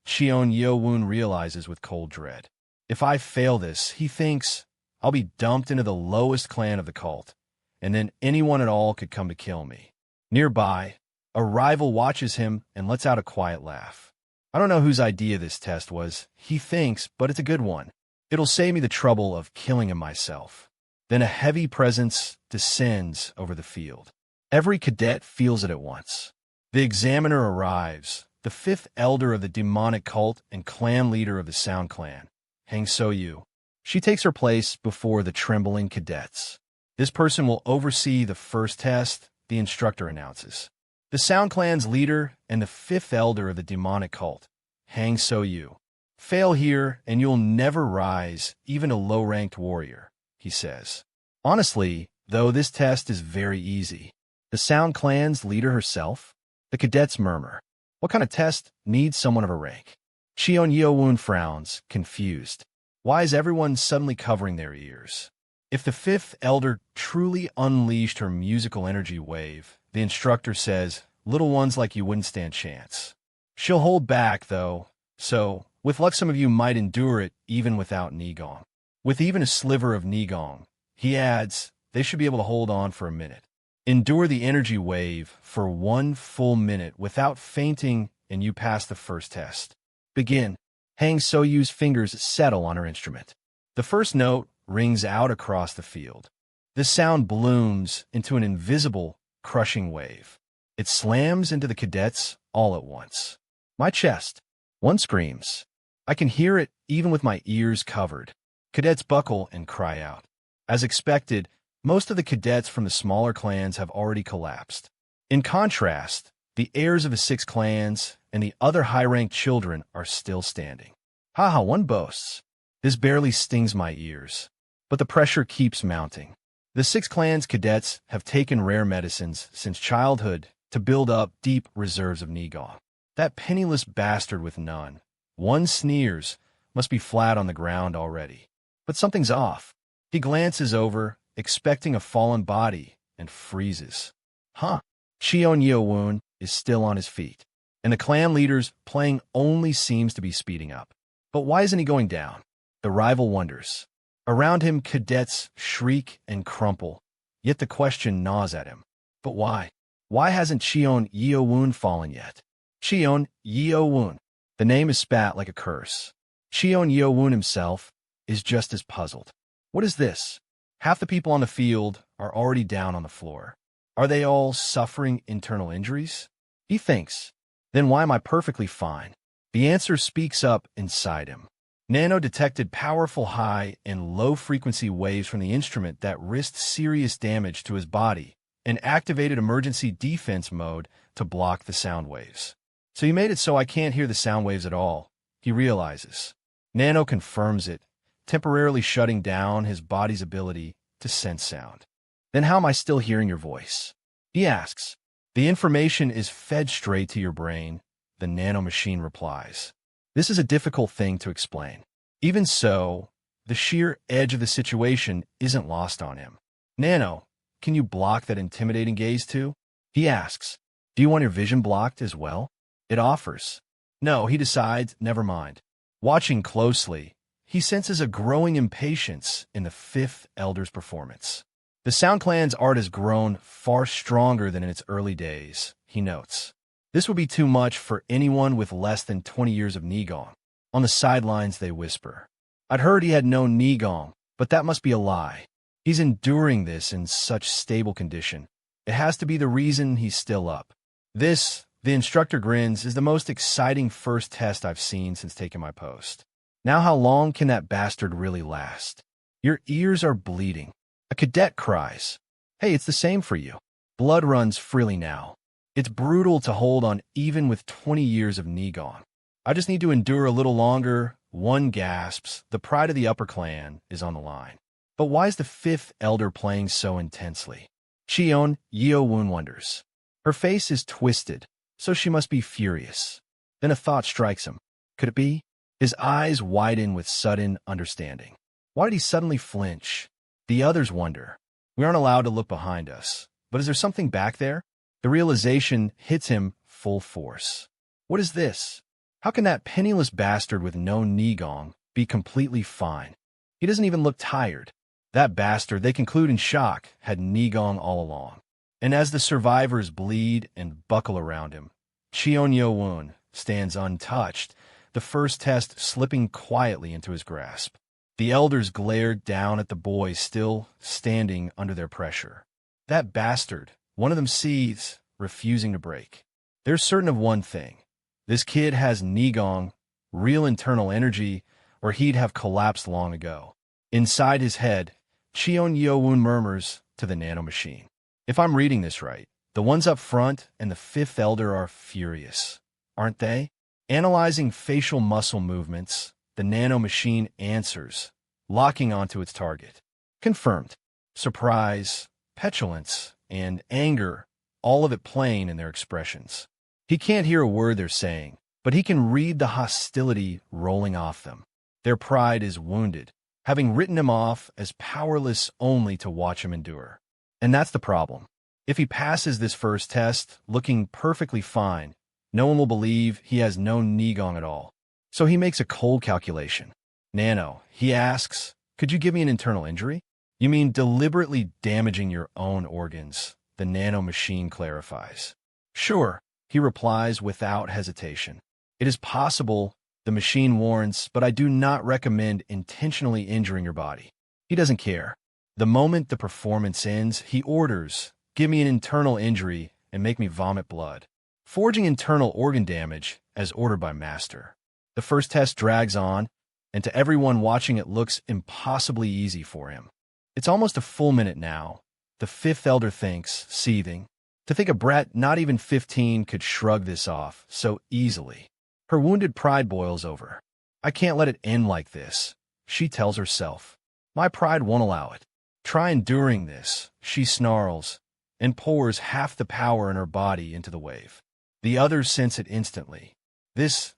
Cheon Yeo-Woon realizes with cold dread. If I fail this, he thinks, I'll be dumped into the lowest clan of the cult, and then anyone at all could come to kill me. Nearby, a rival watches him and lets out a quiet laugh. I don't know whose idea this test was, he thinks, but it's a good one. It'll save me the trouble of killing him myself. Then a heavy presence descends over the field. Every cadet feels it at once. The examiner arrives, the 5th elder of the demonic cult and clan leader of the Sound clan, Hang So-yu. She takes her place before the trembling cadets. This person will oversee the first test, the instructor announces. The Sound clan's leader and the 5th elder of the demonic cult, Hang So-yu. Fail here and you'll never rise, even a low-ranked warrior, he says. Honestly, though, this test is very easy. The Sound clan's leader herself? The cadets murmur. What kind of test needs someone of her rank? Cheon Yeo-Woon frowns, confused. Why is everyone suddenly covering their ears? If the 5th elder truly unleashed her musical energy wave, the instructor says, little ones like you wouldn't stand chance. She'll hold back, though, so, with luck some of you might endure it even without Nigong. With even a sliver of Nigong, he adds, they should be able to hold on for a minute. Endure the energy wave for 1 full minute without fainting and you pass the first test. Begin. Hang So-yu's fingers settle on her instrument. The first note rings out across the field. The sound blooms into an invisible, crushing wave. It slams into the cadets all at once. My chest. One screams. I can hear it even with my ears covered. Cadets buckle and cry out. As expected, most of the cadets from the smaller clans have already collapsed. In contrast, the heirs of the 6 clans and the other high-ranked children are still standing. Haha, one boasts. This barely stings my ears. But the pressure keeps mounting. The 6 clans cadets have taken rare medicines since childhood to build up deep reserves of Nigong. That penniless bastard with none. One sneers, must be flat on the ground already. But something's off. He glances over, expecting a fallen body, and freezes. Cheon Yeo-Woon is still on his feet, and the clan leader's playing only seems to be speeding up. But why isn't he going down? The rival wonders. Around him, cadets shriek and crumple, yet the question gnaws at him. But why? Why hasn't Cheon Yeo-Woon fallen yet? Cheon Yeo-Woon. The name is spat like a curse. Cheon Yeo-Woon himself is just as puzzled. What is this? Half the people on the field are already down on the floor. Are they all suffering internal injuries? He thinks. Then why am I perfectly fine? The answer speaks up inside him. Nano detected powerful high and low-frequency waves from the instrument that risked serious damage to his body and activated emergency defense mode to block the sound waves. So you made it so I can't hear the sound waves at all, he realizes. Nano confirms it, temporarily shutting down his body's ability to sense sound. Then how am I still hearing your voice? He asks. The information is fed straight to your brain, the Nano Machine replies. This is a difficult thing to explain. Even so, the sheer edge of the situation isn't lost on him. Nano, can you block that intimidating gaze too? He asks. Do you want your vision blocked as well? It offers. No, he decides, never mind. Watching closely, he senses a growing impatience in the 5th elder's performance. The Sound Clan's art has grown far stronger than in its early days, he notes. This would be too much for anyone with less than 20 years of Nigong. On the sidelines, they whisper. I'd heard he had no Nigong, but that must be a lie. He's enduring this in such stable condition. It has to be the reason he's still up. This, the instructor grins, is the most exciting first test I've seen since taking my post. Now how long can that bastard really last? Your ears are bleeding. A cadet cries, "Hey, it's the same for you." Blood runs freely now. It's brutal to hold on even with 20 years of knee gone. I just need to endure a little longer. One gasps. The pride of the upper clan is on the line. But why is the fifth elder playing so intensely? Cheon Yeo-Woon wonders. Her face is twisted, so she must be furious. Then a thought strikes him. Could it be? His eyes widen with sudden understanding. Why did he suddenly flinch? The others wonder. We aren't allowed to look behind us. But is there something back there? The realization hits him full force. What is this? How can that penniless bastard with no Nigong be completely fine? He doesn't even look tired. That bastard, they conclude in shock, had Nigong all along. And as the survivors bleed and buckle around him, Cheon Yeo-Woon stands untouched, the first test slipping quietly into his grasp. The elders glared down at the boy still standing under their pressure. That bastard, one of them seethes, refusing to break. They're certain of one thing. This kid has Nigong, real internal energy, or he'd have collapsed long ago. Inside his head, Cheon Yeo-Woon murmurs to the Nano Machine. If I'm reading this right, the ones up front and the fifth elder are furious, aren't they? Analyzing facial muscle movements, the Nano Machine answers, locking onto its target. Confirmed. Surprise, petulance, and anger, all of it plain in their expressions. He can't hear a word they're saying, but he can read the hostility rolling off them. Their pride is wounded, having written him off as powerless only to watch him endure. And that's the problem. If he passes this first test, looking perfectly fine, no one will believe he has no Nigong at all. So he makes a cold calculation. Nano, he asks, could you give me an internal injury? You mean deliberately damaging your own organs, the Nano Machine clarifies. Sure, he replies without hesitation. It is possible, the machine warns, but I do not recommend intentionally injuring your body. He doesn't care. The moment the performance ends, he orders, give me an internal injury and make me vomit blood. Forging internal organ damage, as ordered by Master. The first test drags on, and to everyone watching it looks impossibly easy for him. It's almost a full minute now. The fifth elder thinks, seething. To think a brat not even 15 could shrug this off so easily. Her wounded pride boils over. I can't let it end like this, she tells herself. My pride won't allow it. Try enduring this, she snarls, and pours half the power in her body into the wave. The others sense it instantly.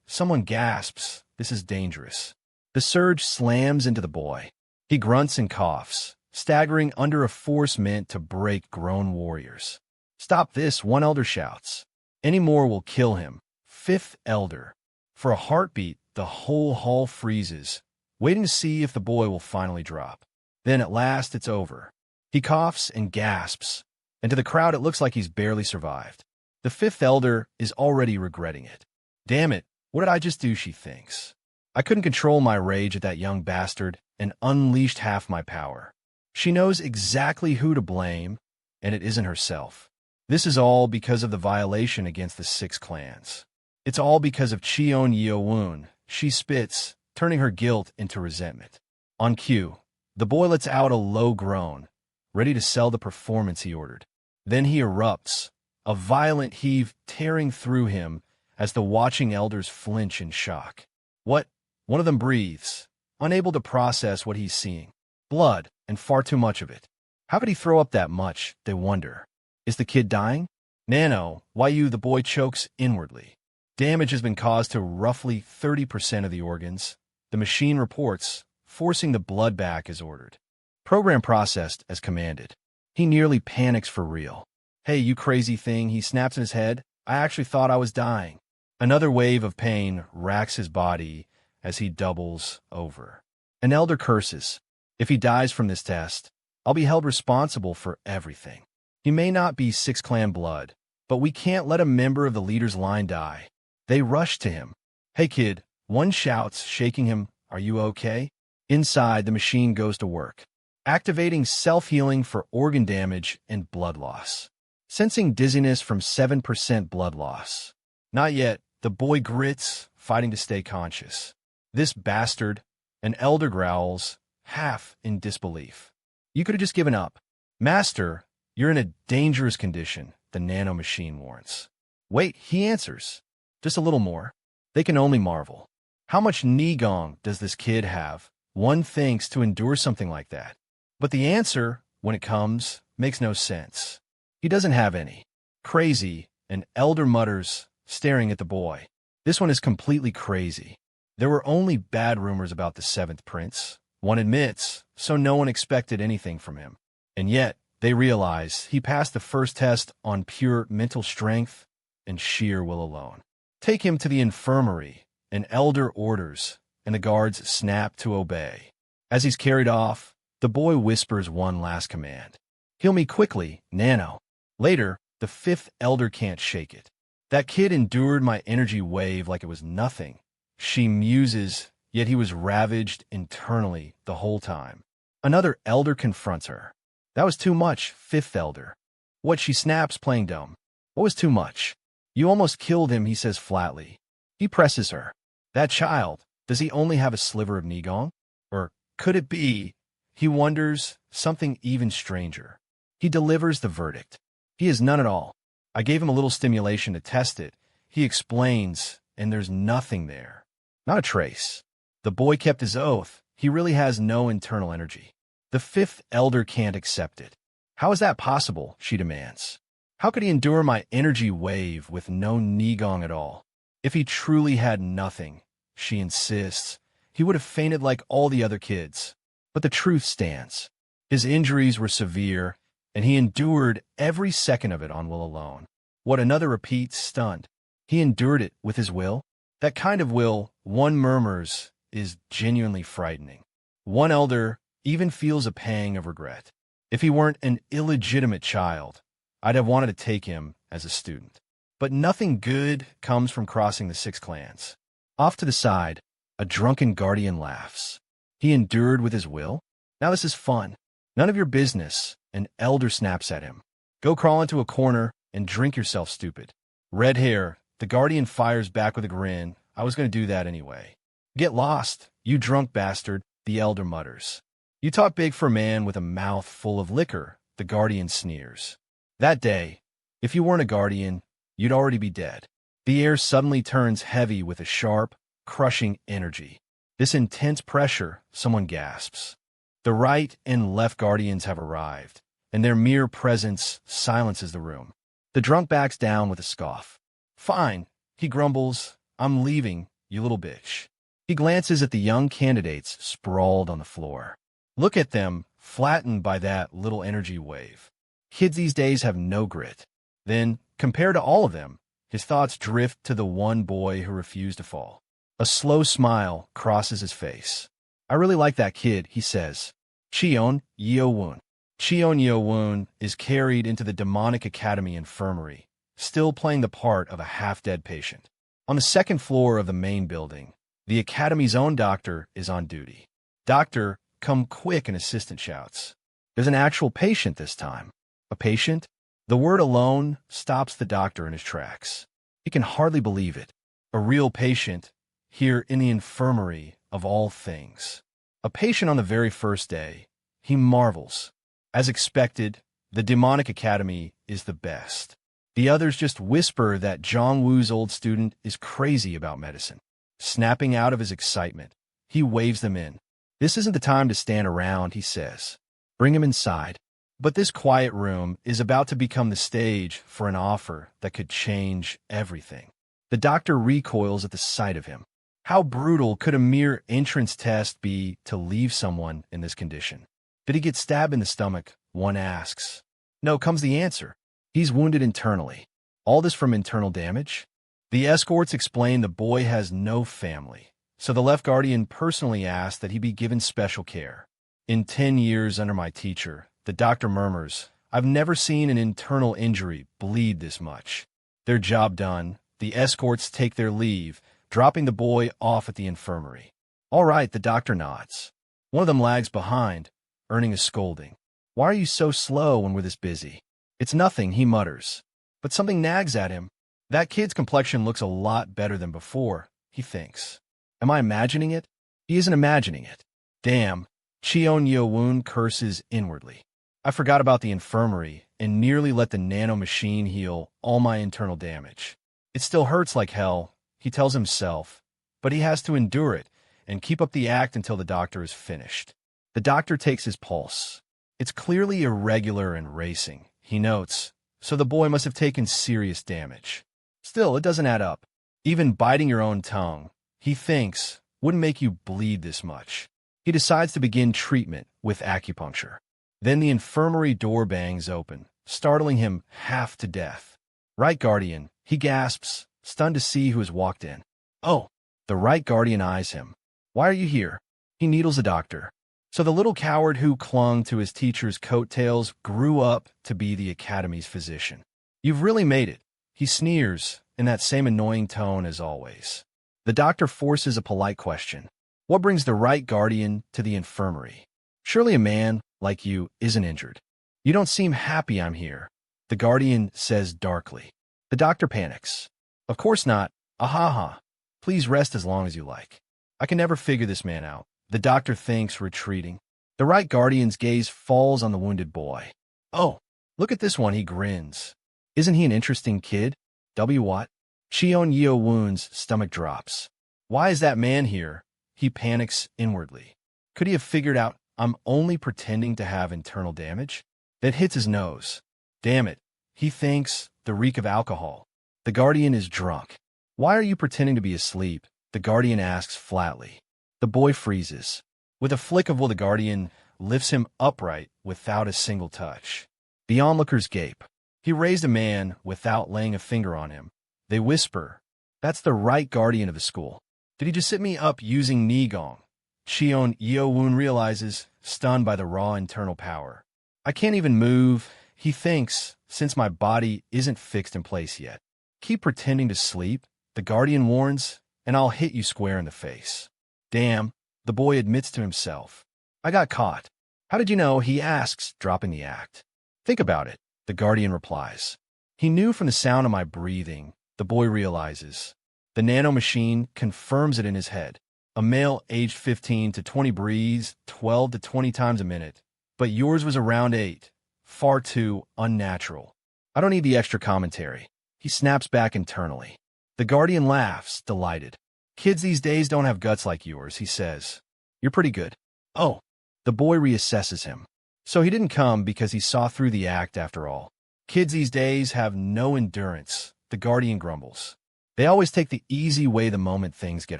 Someone gasps, this is dangerous. The surge slams into the boy. He grunts and coughs, staggering under a force meant to break grown warriors. Stop this, one elder shouts. Any more will kill him. Fifth elder. For a heartbeat, the whole hall freezes, waiting to see if the boy will finally drop. Then at last it's over. He coughs and gasps, and to the crowd it looks like he's barely survived. The fifth elder is already regretting it. Damn it, what did I just do, she thinks. I couldn't control my rage at that young bastard and unleashed half my power. She knows exactly who to blame, and it isn't herself. This is all because of the violation against the 6 clans. It's all because of Cheon Yeo-Woon. She spits, turning her guilt into resentment. On cue, the boy lets out a low groan, ready to sell the performance he ordered. Then he erupts, a violent heave tearing through him as the watching elders flinch in shock. What? One of them breathes, unable to process what he's seeing. Blood, and far too much of it. How could he throw up that much, they wonder. Is the kid dying? Nano, why you, the boy chokes inwardly. Damage has been caused to roughly 30% of the organs. The machine reports, forcing the blood back as ordered. Program processed as commanded. He nearly panics for real. Hey, you crazy thing, he snaps in his head. I actually thought I was dying. Another wave of pain racks his body as he doubles over. An elder curses. If he dies from this test, I'll be held responsible for everything. He may not be 6 clan blood, but we can't let a member of the leader's line die. They rush to him. Hey kid, one shouts, shaking him, are you okay? Inside, the machine goes to work, activating self-healing for organ damage and blood loss. Sensing dizziness from 7% blood loss. Not yet, the boy grits, fighting to stay conscious. This bastard, an elder growls, half in disbelief. You could have just given up. Master, you're in a dangerous condition, the Nano Machine warns. Wait, he answers. Just a little more. They can only marvel. How much Nigong does this kid have? One thinks to endure something like that. But the answer, when it comes, makes no sense. He doesn't have any. Crazy, an elder mutters, staring at the boy. This one is completely crazy. There were only bad rumors about the seventh prince, one admits, so no one expected anything from him. And yet, they realize he passed the first test on pure mental strength and sheer will alone. Take him to the infirmary, an elder orders, and the guards snap to obey. As he's carried off, the boy whispers one last command. Heal me quickly, Nano. Later, the fifth elder can't shake it. That kid endured my energy wave like it was nothing. She muses, yet he was ravaged internally the whole time. Another elder confronts her. That was too much, fifth elder. What, she snaps, playing dumb. What was too much? You almost killed him, he says flatly. He presses her. That child, does he only have a sliver of Nigong? Or could it be, he wonders, something even stranger? He delivers the verdict. He has none at all. I gave him a little stimulation to test it. He explains, and there's nothing there. Not a trace. The boy kept his oath. He really has no internal energy. The fifth elder can't accept it. How is that possible, she demands. How could he endure my energy wave with no Nigong at all? If he truly had nothing, she insists, he would have fainted like all the other kids. But the truth stands. His injuries were severe, and he endured every second of it on will alone. What another repeats, stunned. He endured it with his will? That kind of will, one murmurs, is genuinely frightening. One elder even feels a pang of regret. If he weren't an illegitimate child, I'd have wanted to take him as a student. But nothing good comes from crossing the 6 clans. Off to the side, a drunken guardian laughs. He endured with his will? Now this is fun. None of your business, an elder snaps at him. Go crawl into a corner and drink yourself, stupid. Red hair, the guardian fires back with a grin. I was going to do that anyway. Get lost, you drunk bastard, the elder mutters. You talk big for a man with a mouth full of liquor, the guardian sneers. That day, if you weren't a guardian, you'd already be dead. The air suddenly turns heavy with a sharp, crushing energy. This intense pressure, someone gasps. The right and left guardians have arrived, and their mere presence silences the room. The drunk backs down with a scoff. Fine, he grumbles. I'm leaving, you little bitch. He glances at the young candidates sprawled on the floor. Look at them, flattened by that little energy wave. Kids these days have no grit. Then, compared to all of them, his thoughts drift to the one boy who refused to fall. A slow smile crosses his face. I really like that kid, he says. Cheon Yeo-Woon. Cheon Yeo-Woon is carried into the demonic academy infirmary, still playing the part of a half-dead patient. On the second floor of the main building, the academy's own doctor is on duty. Doctor, come quick, an assistant shouts. There's an actual patient this time. A patient? The word alone stops the doctor in his tracks. He can hardly believe it. A real patient, here in the infirmary of all things. A patient on the very first day. He marvels. As expected, the demonic academy is the best. The others just whisper that Jong-woo's old student is crazy about medicine. Snapping out of his excitement, he waves them in. This isn't the time to stand around, he says. Bring him inside. But this quiet room is about to become the stage for an offer that could change everything. The doctor recoils at the sight of him. How brutal could a mere entrance test be to leave someone in this condition? Did he get stabbed in the stomach? One asks. No, comes the answer. He's wounded internally. All this from internal damage? The escorts explain the boy has no family, so the left guardian personally asked that he be given special care. In 10 years under my teacher, the doctor murmurs, I've never seen an internal injury bleed this much. Their job done, the escorts take their leave, dropping the boy off at the infirmary. All right, the doctor nods. One of them lags behind, earning a scolding. Why are you so slow when we're this busy? It's nothing, he mutters. But something nags at him. That kid's complexion looks a lot better than before, he thinks. Am I imagining it? He isn't imagining it. Damn, Cheon Yeo-Woon curses inwardly. I forgot about the infirmary and nearly let the nano machine heal all my internal damage. It still hurts like hell, he tells himself, but he has to endure it and keep up the act until the doctor is finished. The doctor takes his pulse. It's clearly irregular and racing, he notes, so the boy must have taken serious damage. Still, it doesn't add up. Even biting your own tongue, he thinks, wouldn't make you bleed this much. He decides to begin treatment with acupuncture. Then the infirmary door bangs open, startling him half to death. Right guardian, he gasps, stunned to see who has walked in. Oh, the right guardian eyes him. Why are you here? He needles the doctor. So the little coward who clung to his teacher's coattails grew up to be the academy's physician. You've really made it, he sneers, in that same annoying tone as always. The doctor forces a polite question. What brings the right guardian to the infirmary? Surely a man like you isn't injured. You don't seem happy I'm here, the guardian says darkly. The doctor panics. Of course not. Ahaha. Please rest as long as you like. I can never figure this man out, the doctor thinks, retreating. The right guardian's gaze falls on the wounded boy. Oh, look at this one, he grins. Isn't he an interesting kid? What? Cheon Yeo-Woon's stomach drops. Why is that man here? He panics inwardly. Could he have figured out I'm only pretending to have internal damage? That hits his nose. Damn it, he thinks, the reek of alcohol. The guardian is drunk. Why are you pretending to be asleep? The guardian asks flatly. The boy freezes. With a flick of will, the guardian lifts him upright without a single touch. The onlookers gape. He raised a man without laying a finger on him. They whisper, that's the right guardian of the school. Did he just sit me up using Nigong? Cheon Yeo-Woon realizes, stunned by the raw internal power. I can't even move, he thinks, since my body isn't fixed in place yet. Keep pretending to sleep, the guardian warns, and I'll hit you square in the face. Damn, the boy admits to himself. I got caught. How did you know? He asks, dropping the act. Think about it, the guardian replies. He knew from the sound of my breathing, the boy realizes. The nano machine confirms it in his head. A male aged 15 to 20 breathes 12 to 20 times a minute, but yours was around 8. Far too unnatural. I don't need the extra commentary. He snaps back internally. The guardian laughs, delighted. Kids these days don't have guts like yours, he says. You're pretty good. Oh, the boy reassesses him. So he didn't come because he saw through the act after all. Kids these days have no endurance, the guardian grumbles. They always take the easy way the moment things get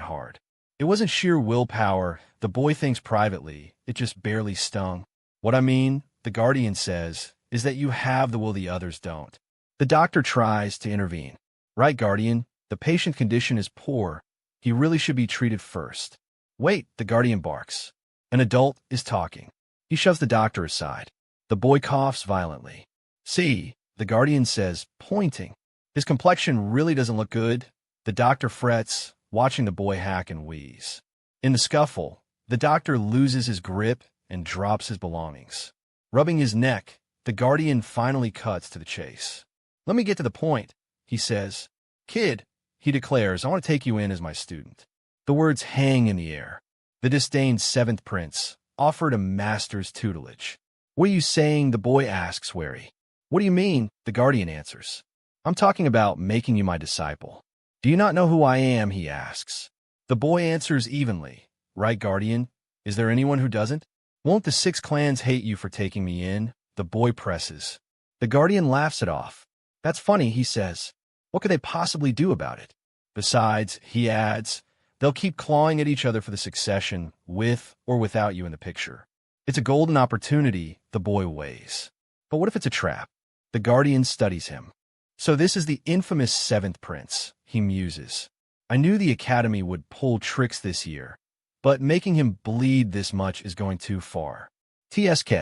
hard. It wasn't sheer willpower, the boy thinks privately. It just barely stung. What I mean, the guardian says, is that you have the will the others don't. The doctor tries to intervene. Right, guardian, the patient condition is poor. He really should be treated first. Wait, the guardian barks. An adult is talking. He shoves the doctor aside. The boy coughs violently. See, the guardian says, pointing. His complexion really doesn't look good. The doctor frets, watching the boy hack and wheeze. In the scuffle, the doctor loses his grip and drops his belongings. Rubbing his neck, the guardian finally cuts to the chase. Let me get to the point, he says. Kid, he declares, I want to take you in as my student. The words hang in the air. The disdained 7th prince offered a master's tutelage. What are you saying? The boy asks, wary. What do you mean? The guardian answers. I'm talking about making you my disciple. Do you not know who I am? He asks. The boy answers evenly. Right, guardian? Is there anyone who doesn't? Won't the 6 clans hate you for taking me in? The boy presses. The guardian laughs it off. That's funny, he says. What could they possibly do about it? Besides, he adds, they'll keep clawing at each other for the succession, with or without you in the picture. It's a golden opportunity, the boy weighs. But what if it's a trap? The guardian studies him. So this is the infamous 7th prince, he muses. I knew the academy would pull tricks this year, but making him bleed this much is going too far. TSK,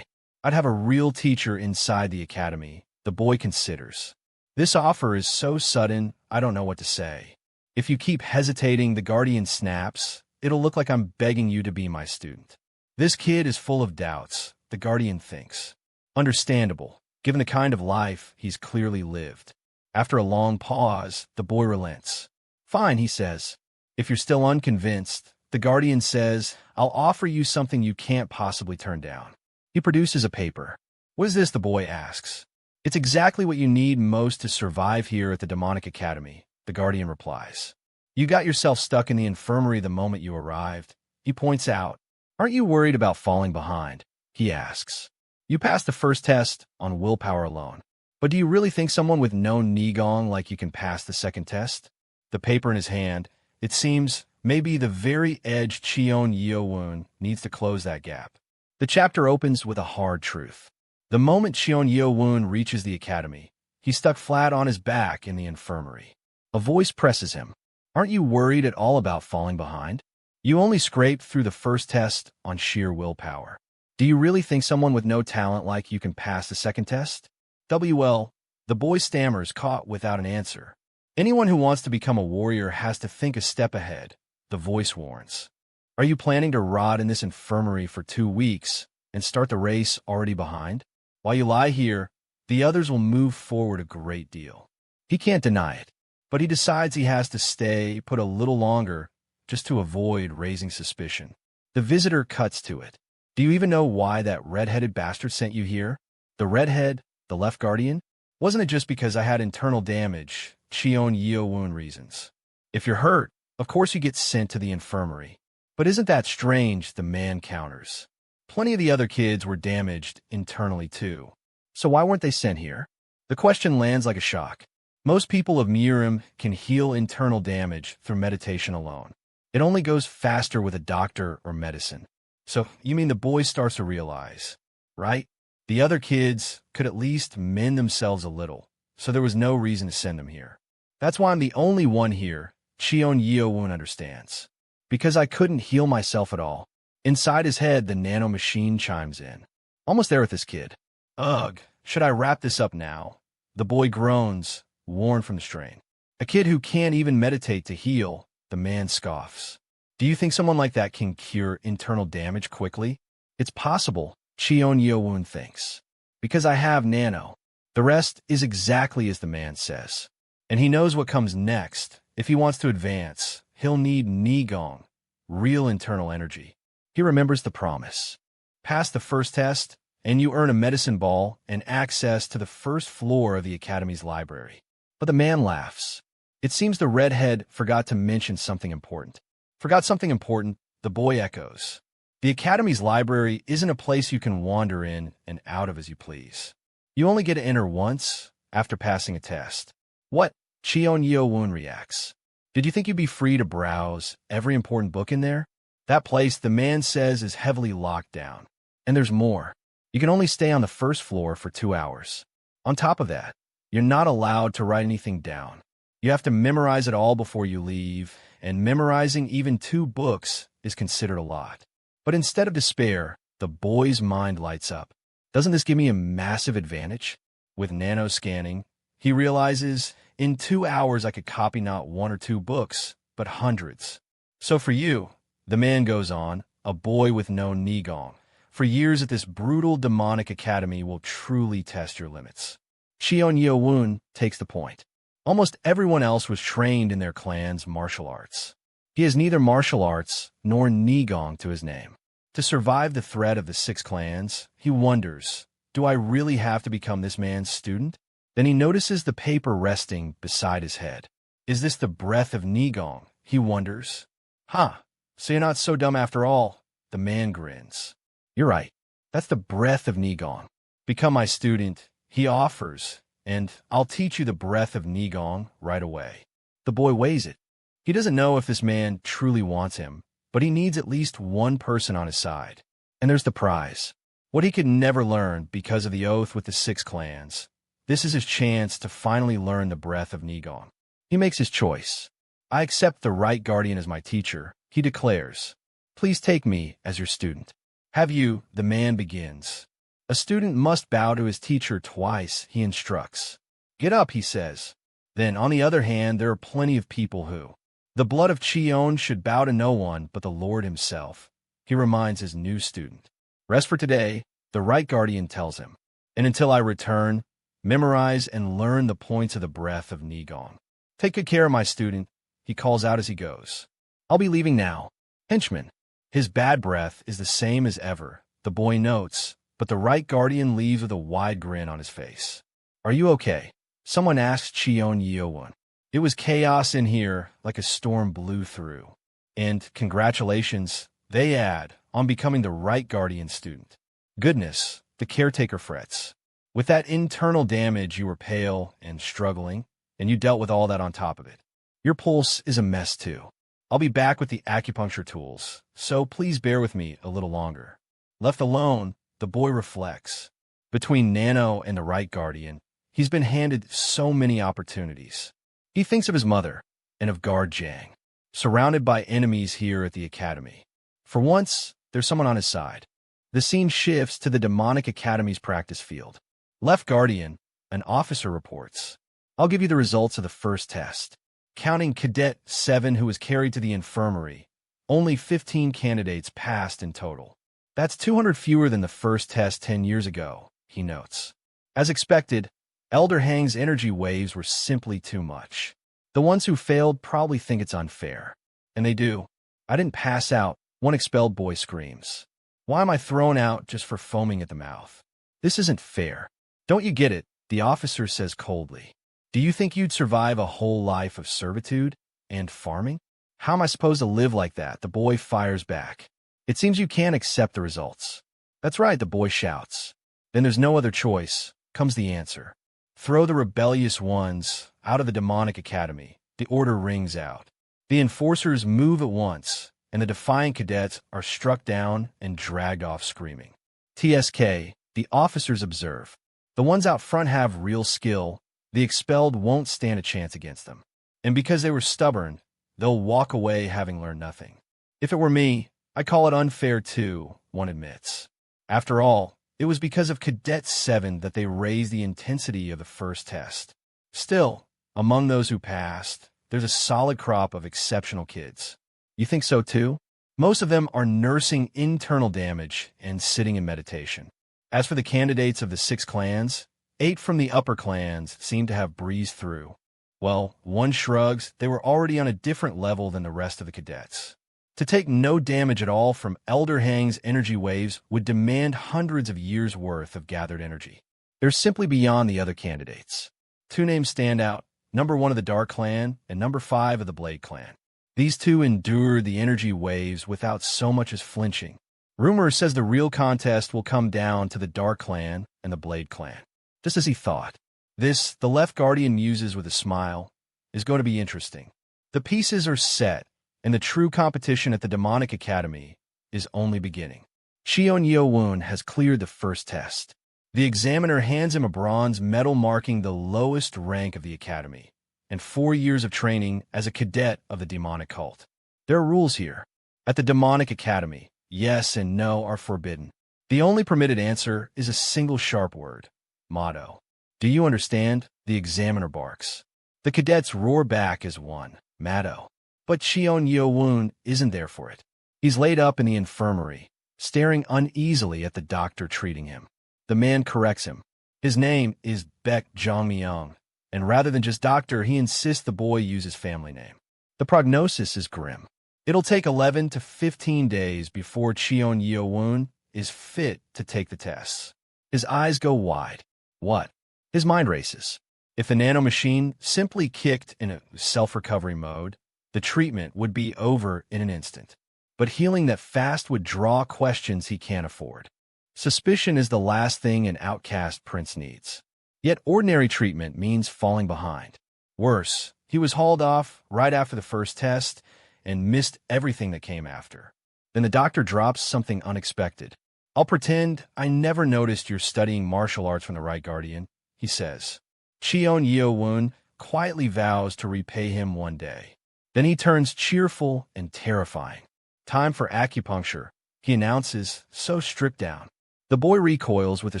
I'd have a real teacher inside the academy, the boy considers. This offer is so sudden, I don't know what to say. If you keep hesitating, the guardian snaps, it'll look like I'm begging you to be my student. This kid is full of doubts, the guardian thinks. Understandable, given the kind of life he's clearly lived. After a long pause, the boy relents. Fine, he says. If you're still unconvinced, The guardian says, "I'll offer you something you can't possibly turn down." He produces a paper. "What is this?" the boy asks. "It's exactly what you need most to survive here at the Demonic Academy," the guardian replies. "You got yourself stuck in the infirmary the moment you arrived," he points out. "Aren't you worried about falling behind?" he asks. "You passed the first test on willpower alone. But do you really think someone with no Nigong like you can pass the second test?" The paper in his hand, it seems, maybe the very edge Cheon Yeo-Woon needs to close that gap. The chapter opens with a hard truth. The moment Cheon Yeo-Woon reaches the academy, he's stuck flat on his back in the infirmary. A voice presses him. "Aren't you worried at all about falling behind? You only scraped through the first test on sheer willpower. Do you really think someone with no talent like you can pass the second test?" "Well," the boy stammers, caught without an answer. "Anyone who wants to become a warrior has to think a step ahead," the voice warns. "Are you planning to rot in this infirmary for 2 weeks and start the race already behind? While you lie here, the others will move forward a great deal." He can't deny it, but he decides he has to stay put a little longer just to avoid raising suspicion. The visitor cuts to it. "Do you even know why that red-headed bastard sent you here?" The redhead, the left guardian? "Wasn't it just because I had internal damage?" Cheon Yeo-Woon reasons. "If you're hurt, of course you get sent to the infirmary. But isn't that strange?" the man counters. "Plenty of the other kids were damaged internally too. So why weren't they sent here?" The question lands like a shock. Most people of murim can heal internal damage through meditation alone. It only goes faster with a doctor or medicine. So you mean the boy starts to realize, right? The other kids could at least mend themselves a little, so there was no reason to send them here. "That's why I'm the only one here," Cheon Yeo-Woon understands. "Because I couldn't heal myself at all." Inside his head, the Nano Machine chimes in. "Almost there with this kid." "Ugh, should I wrap this up now?" The boy groans, worn from the strain. "A kid who can't even meditate to heal," the man scoffs. "Do you think someone like that can cure internal damage quickly?" "It's possible," Cheon Yeo-Woon thinks. "Because I have Nano." The rest is exactly as the man says. And he knows what comes next. If he wants to advance, he'll need Nigong, real internal energy. He remembers the promise. Pass the first test, and you earn a medicine ball and access to the first floor of the academy's library. But the man laughs. It seems the redhead forgot to mention something important. "Forgot something important," the boy echoes. "The academy's library isn't a place you can wander in and out of as you please. You only get to enter once after passing a test." "What?" Cheon Yeo-Woon reacts. "Did you think you'd be free to browse every important book in there? That place, the man says, is heavily locked down. And there's more. You can only stay on the first floor for 2 hours. On top of that, you're not allowed to write anything down. You have to memorize it all before you leave, and memorizing even 2 books is considered a lot." But instead of despair, the boy's mind lights up. "Doesn't this give me a massive advantage?" With nano scanning, he realizes, in 2 hours I could copy not 1 or 2 books, but hundreds. "So for you," the man goes on, "a boy with no Nigong, for years at this brutal demonic academy will truly test your limits." Cheon Yeo-Woon takes the point. Almost everyone else was trained in their clan's martial arts. He has neither martial arts nor Nigong to his name. To survive the threat of the 6 clans, he wonders, do I really have to become this man's student? Then he notices the paper resting beside his head. Is this the breath of Nigong? He wonders. "Huh, so you're not so dumb after all," the man grins. "You're right. That's the breath of Nigong. Become my student," he offers, "and I'll teach you the breath of Nigong right away." The boy weighs it. He doesn't know if this man truly wants him, but he needs at least one person on his side. And there's the prize. What he could never learn because of the oath with the 6 clans. This is his chance to finally learn the breath of Nigong. He makes his choice. "I accept the right guardian as my teacher," he declares. "Please take me as your student." "Have you?" the man begins. "A student must bow to his teacher twice," he instructs. "Get up," he says. Then, on the other hand, there are plenty of people who. "The blood of Cheon should bow to no one but the Lord himself," he reminds his new student. "Rest for today," the right guardian tells him. "And until I return, memorize and learn the points of the breath of Nigong. Take good care of my student," he calls out as he goes. "I'll be leaving now. Henchman. His bad breath is the same as ever, the boy notes, but the right guardian leaves with a wide grin on his face. Are you okay? Someone asked Cheon Yeo-Woon. It was chaos in here, like a storm blew through. And congratulations, they add, on becoming the right guardian student. Goodness, the caretaker frets. With that internal damage, you were pale and struggling, and you dealt with all that on top of it. Your pulse is a mess too. I'll be back with the acupuncture tools, so please bear with me a little longer. Left alone, the boy reflects. Between Nano and the right guardian, he's been handed so many opportunities. He thinks of his mother and of Guard Jang, surrounded by enemies here at the academy. For once, there's someone on his side. The scene shifts to the demonic academy's practice field. Left guardian, an officer reports. I'll give you the results of the first test. Counting Cadet 7 who was carried to the infirmary, only 15 candidates passed in total. That's 200 fewer than the first test 10 years ago, he notes. As expected, Elder Hang's energy waves were simply too much. The ones who failed probably think it's unfair. And they do. I didn't pass out, one expelled boy screams. Why am I thrown out just for foaming at the mouth? This isn't fair. Don't you get it? The officer says coldly. Do you think you'd survive a whole life of servitude and farming? How am I supposed to live like that? The boy fires back. It seems you can't accept the results. That's right, the boy shouts. Then there's no other choice, comes the answer. Throw the rebellious ones out of the demonic academy. The order rings out. The enforcers move at once, and the defiant cadets are struck down and dragged off screaming. TSK, the officers observe. The ones out front have real skill. The expelled won't stand a chance against them. And because they were stubborn, they'll walk away having learned nothing. If it were me, I'd call it unfair too, one admits. After all, it was because of Cadet 7 that they raised the intensity of the first test. Still, among those who passed, there's a solid crop of exceptional kids. You think so too? Most of them are nursing internal damage and sitting in meditation. As for the candidates of the 6 clans, 8 from the upper clans seem to have breezed through. Well, one shrugs, they were already on a different level than the rest of the cadets. To take no damage at all from Elder Hang's energy waves would demand hundreds of years' worth of gathered energy. They're simply beyond the other candidates. 2 names stand out, number 1 of the Dark Clan and number 5 of the Blade Clan. These 2 endured the energy waves without so much as flinching. Rumor says the real contest will come down to the Dark Clan and the Blade Clan. Just as he thought. This, the left guardian muses with a smile, is going to be interesting. The pieces are set, and the true competition at the Demonic Academy is only beginning. Cheon Yeo-Woon has cleared the first test. The examiner hands him a bronze medal marking the lowest rank of the academy, and 4 years of training as a cadet of the demonic cult. There are rules here. At the Demonic Academy, yes and no are forbidden. The only permitted answer is a single sharp word. Motto. Do you understand? The examiner barks. The cadets roar back as one. Motto. But Cheon Yeo-Woon isn't there for it. He's laid up in the infirmary, staring uneasily at the doctor treating him. The man corrects him. His name is Baek Jongmyeong, and rather than just doctor, he insists the boy use his family name. The prognosis is grim. It'll take 11 to 15 days before Cheon Yeo-Woon is fit to take the tests. His eyes go wide. What? His mind races. If the Nano Machine simply kicked in a self-recovery mode, the treatment would be over in an instant. But healing that fast would draw questions he can't afford. Suspicion is the last thing an outcast prince needs. Yet ordinary treatment means falling behind. Worse, he was hauled off right after the first test and missed everything that came after. Then the doctor drops something unexpected. I'll pretend I never noticed you're studying martial arts from the right guardian, he says. Cheon Yeo-Woon quietly vows to repay him one day. Then he turns cheerful and terrifying. Time for acupuncture, he announces, so stripped down. The boy recoils with a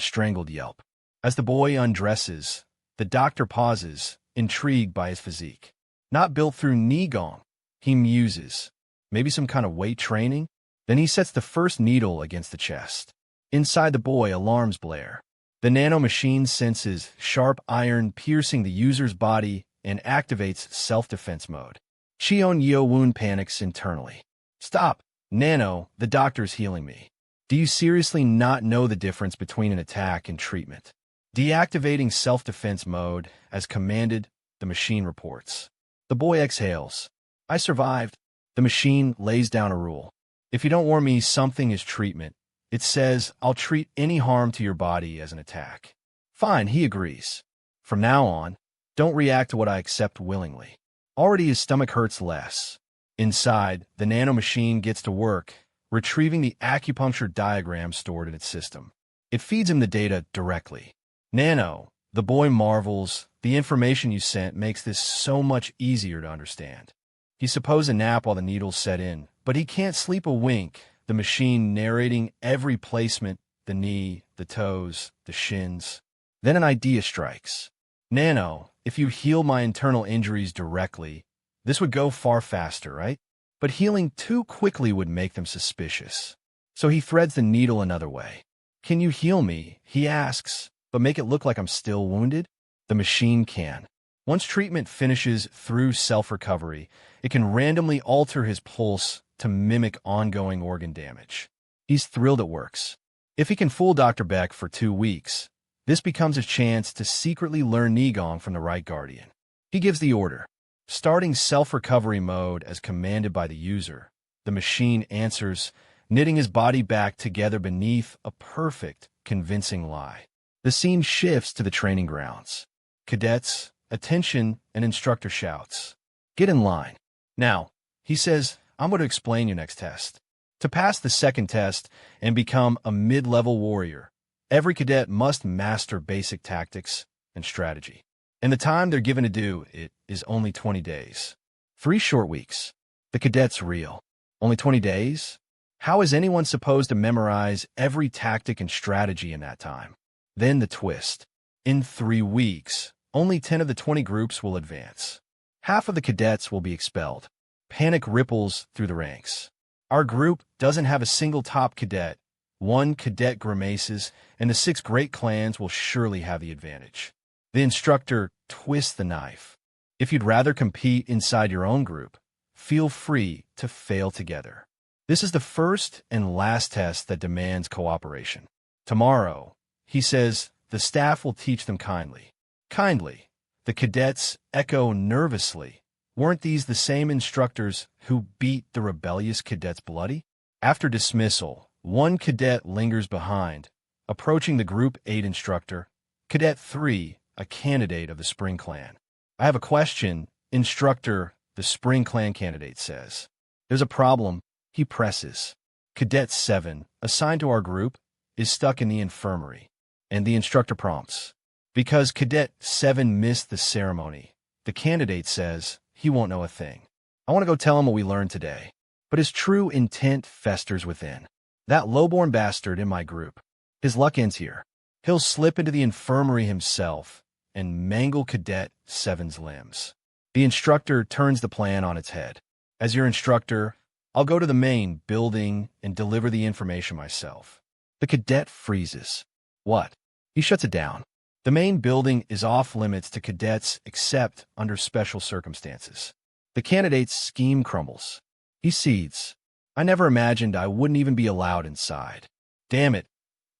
strangled yelp. As the boy undresses, the doctor pauses, intrigued by his physique. Not built through Nigong, he muses. Maybe some kind of weight training? Then he sets the first needle against the chest. Inside the boy, alarms blare. The Nano Machine senses sharp iron piercing the user's body and activates self-defense mode. Cheon Yeo-Woon panics internally. Stop! Nano, the doctor's healing me. Do you seriously not know the difference between an attack and treatment? Deactivating self-defense mode, as commanded, the machine reports. The boy exhales. I survived. The machine lays down a rule. If you don't warn me something is treatment, it says I'll treat any harm to your body as an attack. Fine, he agrees. From now on, don't react to what I accept willingly. Already his stomach hurts less. Inside, the nanomachine gets to work, retrieving the acupuncture diagram stored in its system. It feeds him the data directly. Nano, the boy marvels, the information you sent makes this so much easier to understand. He supposed a nap while the needles set in, but he can't sleep a wink, the machine narrating every placement, the knee, the toes, the shins. Then an idea strikes. Nano, if you heal my internal injuries directly, this would go far faster, right? But healing too quickly would make them suspicious. So he threads the needle another way. Can you heal me? He asks, but make it look like I'm still wounded? The machine can. Once treatment finishes through self-recovery, it can randomly alter his pulse to mimic ongoing organ damage. He's thrilled it works. If he can fool Dr. Beck for 2 weeks, this becomes his chance to secretly learn Nigong from the right guardian. He gives the order. Starting self-recovery mode as commanded by the user, the machine answers, knitting his body back together beneath a perfect, convincing lie. The scene shifts to the training grounds. Cadets, attention, and instructor shouts. Get in line. Now, he says, I'm going to explain your next test. To pass the second test and become a mid-level warrior, every cadet must master basic tactics and strategy. And the time they're given to do it is only 20 days. 3 short weeks. The cadets reel. Only 20 days? How is anyone supposed to memorize every tactic and strategy in that time? Then the twist. In 3 weeks, only 10 of the 20 groups will advance. Half of the cadets will be expelled. Panic ripples through the ranks. Our group doesn't have a single top cadet. 1 cadet grimaces, and the 6 great clans will surely have the advantage. The instructor twists the knife. If you'd rather compete inside your own group, feel free to fail together. This is the first and last test that demands cooperation. Tomorrow, he says, the staff will teach them kindly. Kindly. The cadets echo nervously. Weren't these the same instructors who beat the rebellious cadets bloody? After dismissal, 1 cadet lingers behind, approaching the Group 8 instructor, Cadet 3, a candidate of the Spring Clan. I have a question, instructor, the Spring Clan candidate says. There's a problem, he presses. Cadet 7, assigned to our group, is stuck in the infirmary, and the instructor prompts. Because Cadet 7 missed the ceremony, the candidate says he won't know a thing. I want to go tell him what we learned today. But his true intent festers within. That lowborn bastard in my group. His luck ends here. He'll slip into the infirmary himself and mangle Cadet 7's limbs. The instructor turns the plan on its head. As your instructor, I'll go to the main building and deliver the information myself. The cadet freezes. What? He shuts it down. The main building is off limits to cadets except under special circumstances. The candidate's scheme crumbles. He cedes. I never imagined I wouldn't even be allowed inside. Damn it.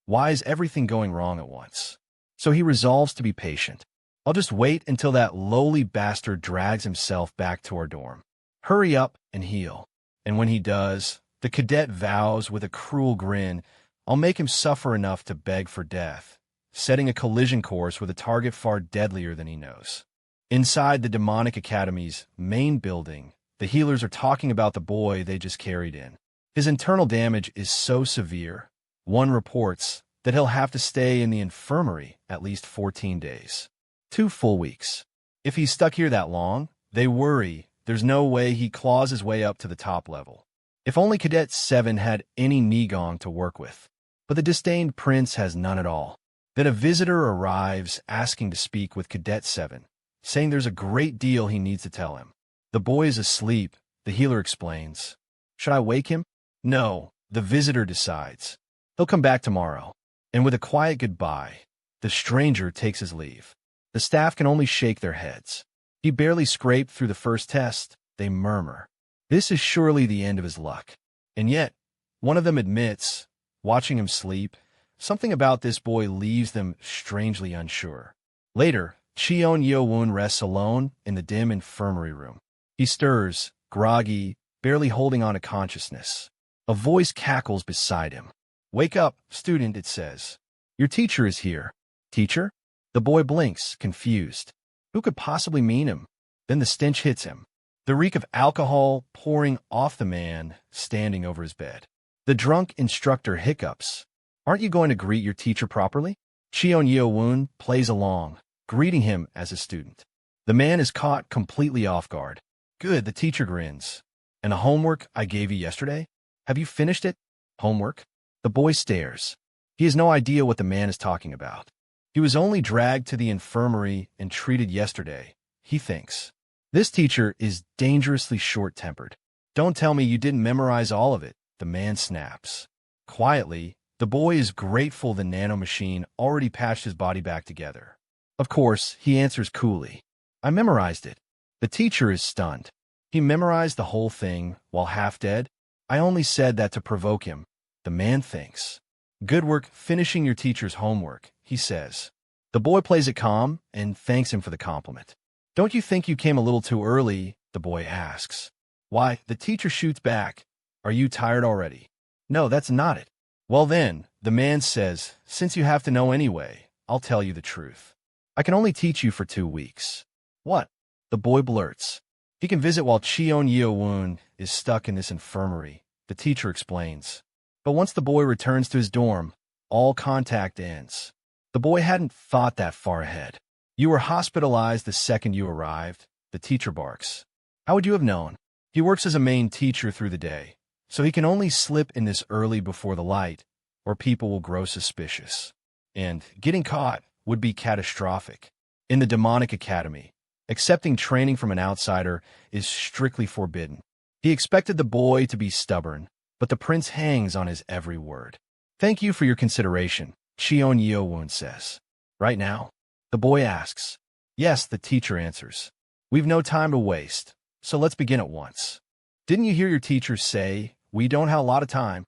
Why is everything going wrong at once? So he resolves to be patient. I'll just wait until that lowly bastard drags himself back to our dorm. Hurry up and heal. And when he does, the cadet vows with a cruel grin, I'll make him suffer enough to beg for death, setting a collision course with a target far deadlier than he knows. Inside the demonic academy's main building, the healers are talking about the boy they just carried in. His internal damage is so severe, one reports that he'll have to stay in the infirmary at least 14 days. 2 full weeks. If he's stuck here that long, they worry there's no way he claws his way up to the top level. If only Cadet 7 had any Nigong to work with. But the disdained prince has none at all. Then a visitor arrives asking to speak with Cadet 7, saying there's a great deal he needs to tell him. The boy is asleep, the healer explains. Should I wake him? No, the visitor decides. He'll come back tomorrow. And with a quiet goodbye, the stranger takes his leave. The staff can only shake their heads. He barely scraped through the first test, they murmur. This is surely the end of his luck. And yet, one of them admits, watching him sleep, something about this boy leaves them strangely unsure. Later, Cheon Yeo-Woon rests alone in the dim infirmary room. He stirs, groggy, barely holding on to consciousness. A voice cackles beside him. "Wake up, student," it says. "Your teacher is here." "Teacher?" The boy blinks, confused. Who could possibly mean him? Then the stench hits him. The reek of alcohol pouring off the man standing over his bed. The drunk instructor hiccups. "Aren't you going to greet your teacher properly?" Cheon Yeo-Woon plays along, greeting him as a student. The man is caught completely off guard. "Good," the teacher grins. "And the homework I gave you yesterday? Have you finished it?" "Homework?" The boy stares. He has no idea what the man is talking about. He was only dragged to the infirmary and treated yesterday, he thinks. This teacher is dangerously short-tempered. "Don't tell me you didn't memorize all of it," the man snaps. Quietly, the boy is grateful the Nano Machine already patched his body back together. Of course, he answers coolly. "I memorized it." The teacher is stunned. He memorized the whole thing while half dead? "I only said that to provoke him," the man thinks. "Good work finishing your teacher's homework," he says. The boy plays it calm and thanks him for the compliment. "Don't you think you came a little too early?" the boy asks. "Why?" the teacher shoots back. "Are you tired already?" "No, that's not it." "Well then," the man says, "since you have to know anyway, I'll tell you the truth. I can only teach you for 2 weeks." "What?" the boy blurts. He can visit while Cheon Yeo-Woon is stuck in this infirmary, the teacher explains. But once the boy returns to his dorm, all contact ends. The boy hadn't thought that far ahead. "You were hospitalized the second you arrived," the teacher barks. "How would you have known?" He works as a main teacher through the day, so he can only slip in this early before the light, or people will grow suspicious. And getting caught would be catastrophic. In the demonic academy, accepting training from an outsider is strictly forbidden. He expected the boy to be stubborn, but the prince hangs on his every word. "Thank you for your consideration," Cheon Yeo-Woon says. "Right now?" the boy asks. "Yes," the teacher answers. "We've no time to waste, so let's begin at once." "Didn't you hear your teacher say, we don't have a lot of time?"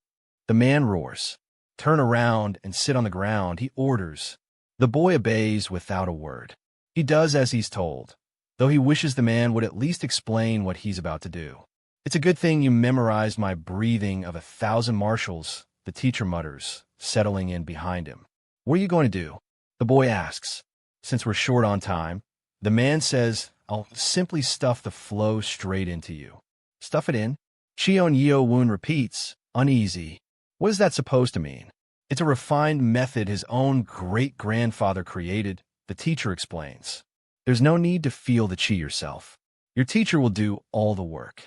The man roars. "Turn around and sit on the ground," he orders. The boy obeys without a word. He does as he's told, though he wishes the man would at least explain what he's about to do. "It's a good thing you memorized my breathing of 1,000 marshals," the teacher mutters, settling in behind him. "What are you going to do?" the boy asks. "Since we're short on time," the man says, "I'll simply stuff the flow straight into you." "Stuff it in?" Cheon Yeo-Woon repeats, uneasy. What is that supposed to mean? "It's a refined method his own great-grandfather created," the teacher explains. "There's no need to feel the chi yourself. Your teacher will do all the work."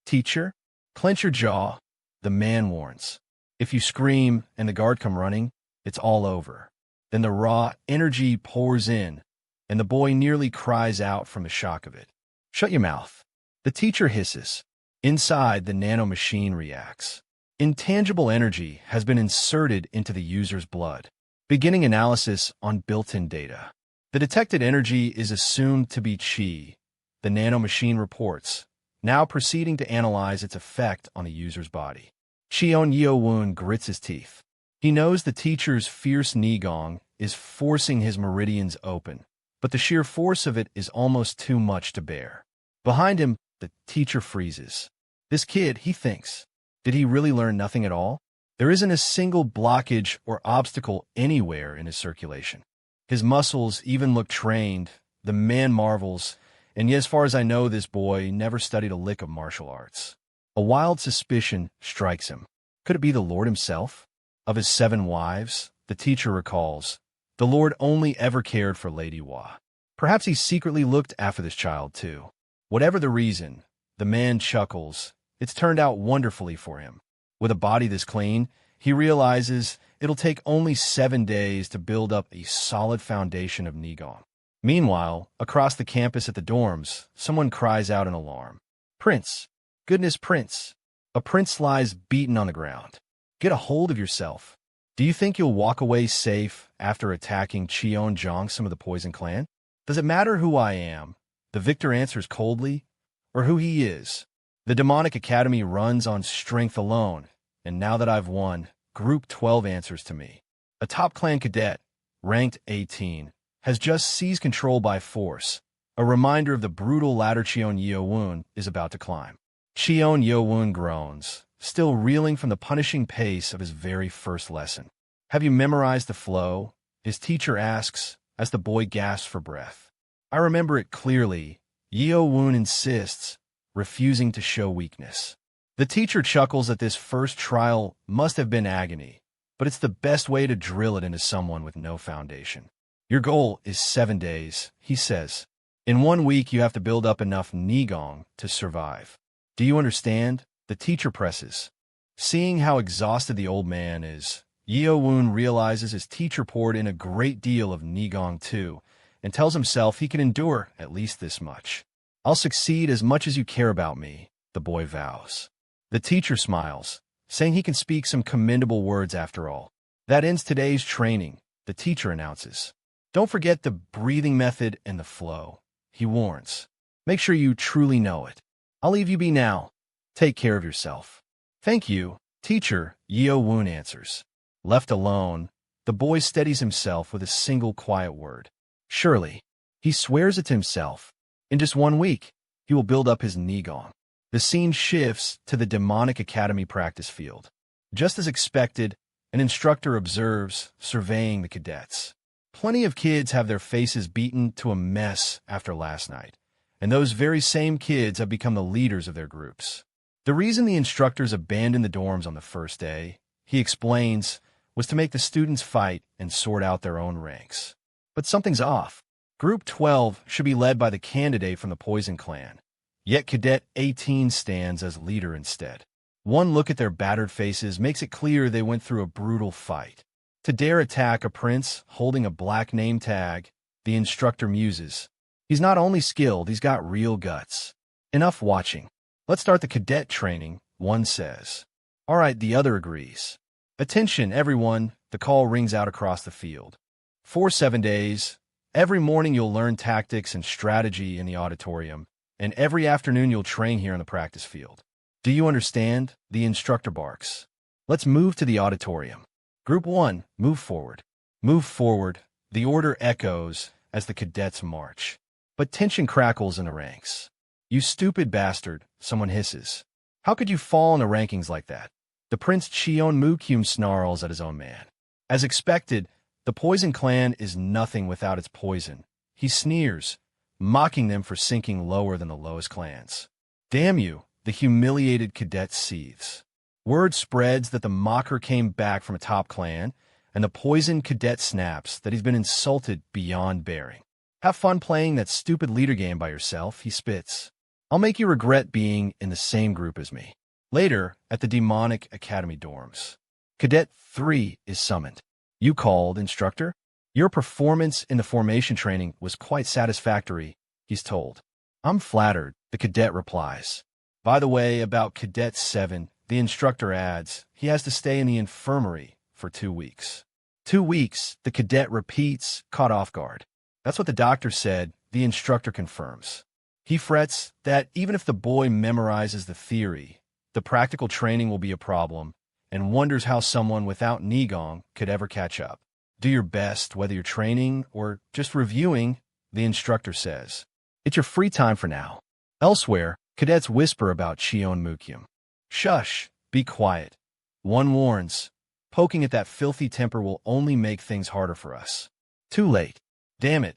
Teacher? Clench your jaw," the man warns. "If you scream and the guard come running, it's all over." Then the raw energy pours in, and the boy nearly cries out from the shock of it. "Shut your mouth," the teacher hisses. Inside, the nano machine reacts. Intangible energy has been inserted into the user's blood, beginning analysis on built-in data. The detected energy is assumed to be chi, the nano machine reports, now proceeding to analyze its effect on the user's body. Cheon Yeo-Woon grits his teeth. He knows the teacher's fierce Nigong is forcing his meridians open, but the sheer force of it is almost too much to bear. Behind him, the teacher freezes. This kid, he thinks, did he really learn nothing at all? There isn't a single blockage or obstacle anywhere in his circulation. His muscles even look trained. The man marvels, and yet as far as I know, this boy never studied a lick of martial arts. A wild suspicion strikes him. Could it be the Lord himself? Of his 7 wives, the teacher recalls, the Lord only ever cared for Lady Hua. Perhaps he secretly looked after this child too. Whatever the reason, the man chuckles. It's turned out wonderfully for him. With a body this clean, he realizes it'll take only 7 days to build up a solid foundation of Nigong. Meanwhile, across the campus at the dorms, someone cries out in alarm. "Prince! Goodness, Prince!" A prince lies beaten on the ground. Get a hold of yourself. Do you think you'll walk away safe after attacking Cheon Jong, of the Poison Clan? "Does it matter who I am?" the victor answers coldly. "Or who he is? The demonic academy runs on strength alone, and now that I've won, Group 12 answers to me. A top clan cadet, ranked 18, has just seized control by force. A reminder of the brutal ladder Cheon Yeo-Woon is about to climb. Cheon Yeo-Woon groans, still reeling from the punishing pace of his very first lesson. Have you memorized the flow? His teacher asks, as the boy gasps for breath. I remember it clearly, Yeo-Woon insists, refusing to show weakness. The teacher chuckles that this first trial must have been agony, but it's the best way to drill it into someone with no foundation. Your goal is 7 days, he says. In 1 week, you have to build up enough Nigong to survive. Do you understand? The teacher presses. Seeing how exhausted the old man is, Yeo-Woon realizes his teacher poured in a great deal of Nigong too, and tells himself he can endure at least this much. I'll succeed as much as you care about me, the boy vows. The teacher smiles, saying he can speak some commendable words after all. That ends today's training, the teacher announces. Don't forget the breathing method and the flow, he warns. Make sure you truly know it. I'll leave you be now. Take care of yourself. Thank you, teacher, Yeo-Woon answers. Left alone, the boy steadies himself with a single quiet word. Surely. He swears it to himself. In just 1 week, he will build up his Nigong. The scene shifts to the demonic academy practice field. Just as expected, an instructor observes, surveying the cadets. Plenty of kids have their faces beaten to a mess after last night, and those very same kids have become the leaders of their groups. The reason the instructors abandoned the dorms on the first day, he explains, was to make the students fight and sort out their own ranks. But something's off. Group 12 should be led by the candidate from the Poison clan, yet Cadet 18 stands as leader instead. One look at their battered faces makes it clear they went through a brutal fight. To dare attack a prince holding a black name tag, the instructor muses. He's not only skilled, he's got real guts. Enough watching. Let's start the cadet training, one says. All right, the other agrees. Attention, everyone, the call rings out across the field. For 7 days, every morning you'll learn tactics and strategy in the auditorium, and every afternoon you'll train here on the practice field. Do you understand? The instructor barks. Let's move to the auditorium. Group 1, move forward. Move forward, the order echoes as the cadets march. But tension crackles in the ranks. You stupid bastard, someone hisses. How could you fall in the rankings like that? The Prince Cheon Yeo-Woon snarls at his own man. As expected, the Poison clan is nothing without its poison. He sneers, mocking them for sinking lower than the lowest clans. Damn you, the humiliated cadet seethes. Word spreads that the mocker came back from a top clan, and the Poison cadet snaps that he's been insulted beyond bearing. Have fun playing that stupid leader game by yourself, he spits. I'll make you regret being in the same group as me. Later, at the demonic academy dorms, Cadet 3 is summoned. You called, instructor? Your performance in the formation training was quite satisfactory, he's told. I'm flattered, the cadet replies. By the way, about Cadet 7, the instructor adds, he has to stay in the infirmary for 2 weeks. 2 weeks, the cadet repeats, caught off guard. That's what the doctor said, the instructor confirms. He frets that even if the boy memorizes the theory, the practical training will be a problem, and wonders how someone without Nigong could ever catch up. Do your best, whether you're training or just reviewing, the instructor says. It's your free time for now. Elsewhere, cadets whisper about Cheon Yeo-Woon. Shush, be quiet. One warns, poking at that filthy temper will only make things harder for us. Too late. Damn it.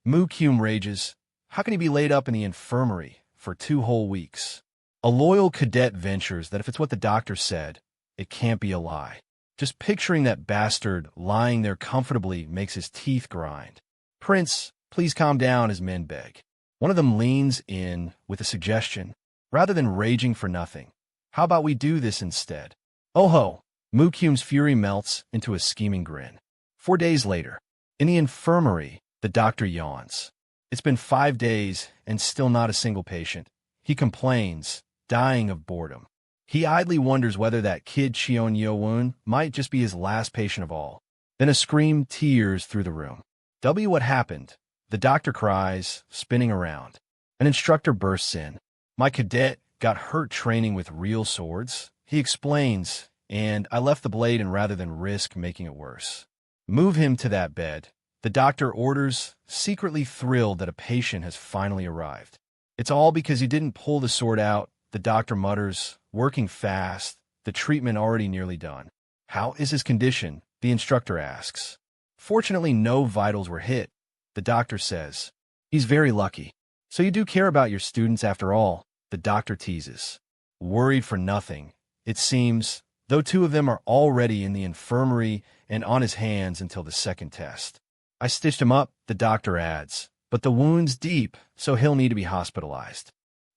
Yeo-Woon rages. How can he be laid up in the infirmary for 2 whole weeks? A loyal cadet ventures that if it's what the doctor said, it can't be a lie. Just picturing that bastard lying there comfortably makes his teeth grind. Prince, please calm down, his men beg. One of them leans in with a suggestion. Rather than raging for nothing, how about we do this instead? Oh ho! Yeo-Woon's fury melts into a scheming grin. 4 days later, in the infirmary, the doctor yawns. It's been 5 days and still not a single patient. He complains, dying of boredom. He idly wonders whether that kid Cheon Yeo-Woon might just be his last patient of all. Then a scream tears through the room. What happened? The doctor cries, spinning around. An instructor bursts in. My cadet, got hurt training with real swords. He explains, and I left the blade and rather than risk making it worse. Move him to that bed. The doctor orders, secretly thrilled that a patient has finally arrived. It's all because he didn't pull the sword out, the doctor mutters, working fast, the treatment already nearly done. How is his condition? The instructor asks. Fortunately, no vitals were hit, the doctor says. He's very lucky. So you do care about your students after all, the doctor teases. Worried for nothing, it seems, though 2 of them are already in the infirmary and on his hands until the second test. I stitched him up, the doctor adds, but the wound's deep, so he'll need to be hospitalized.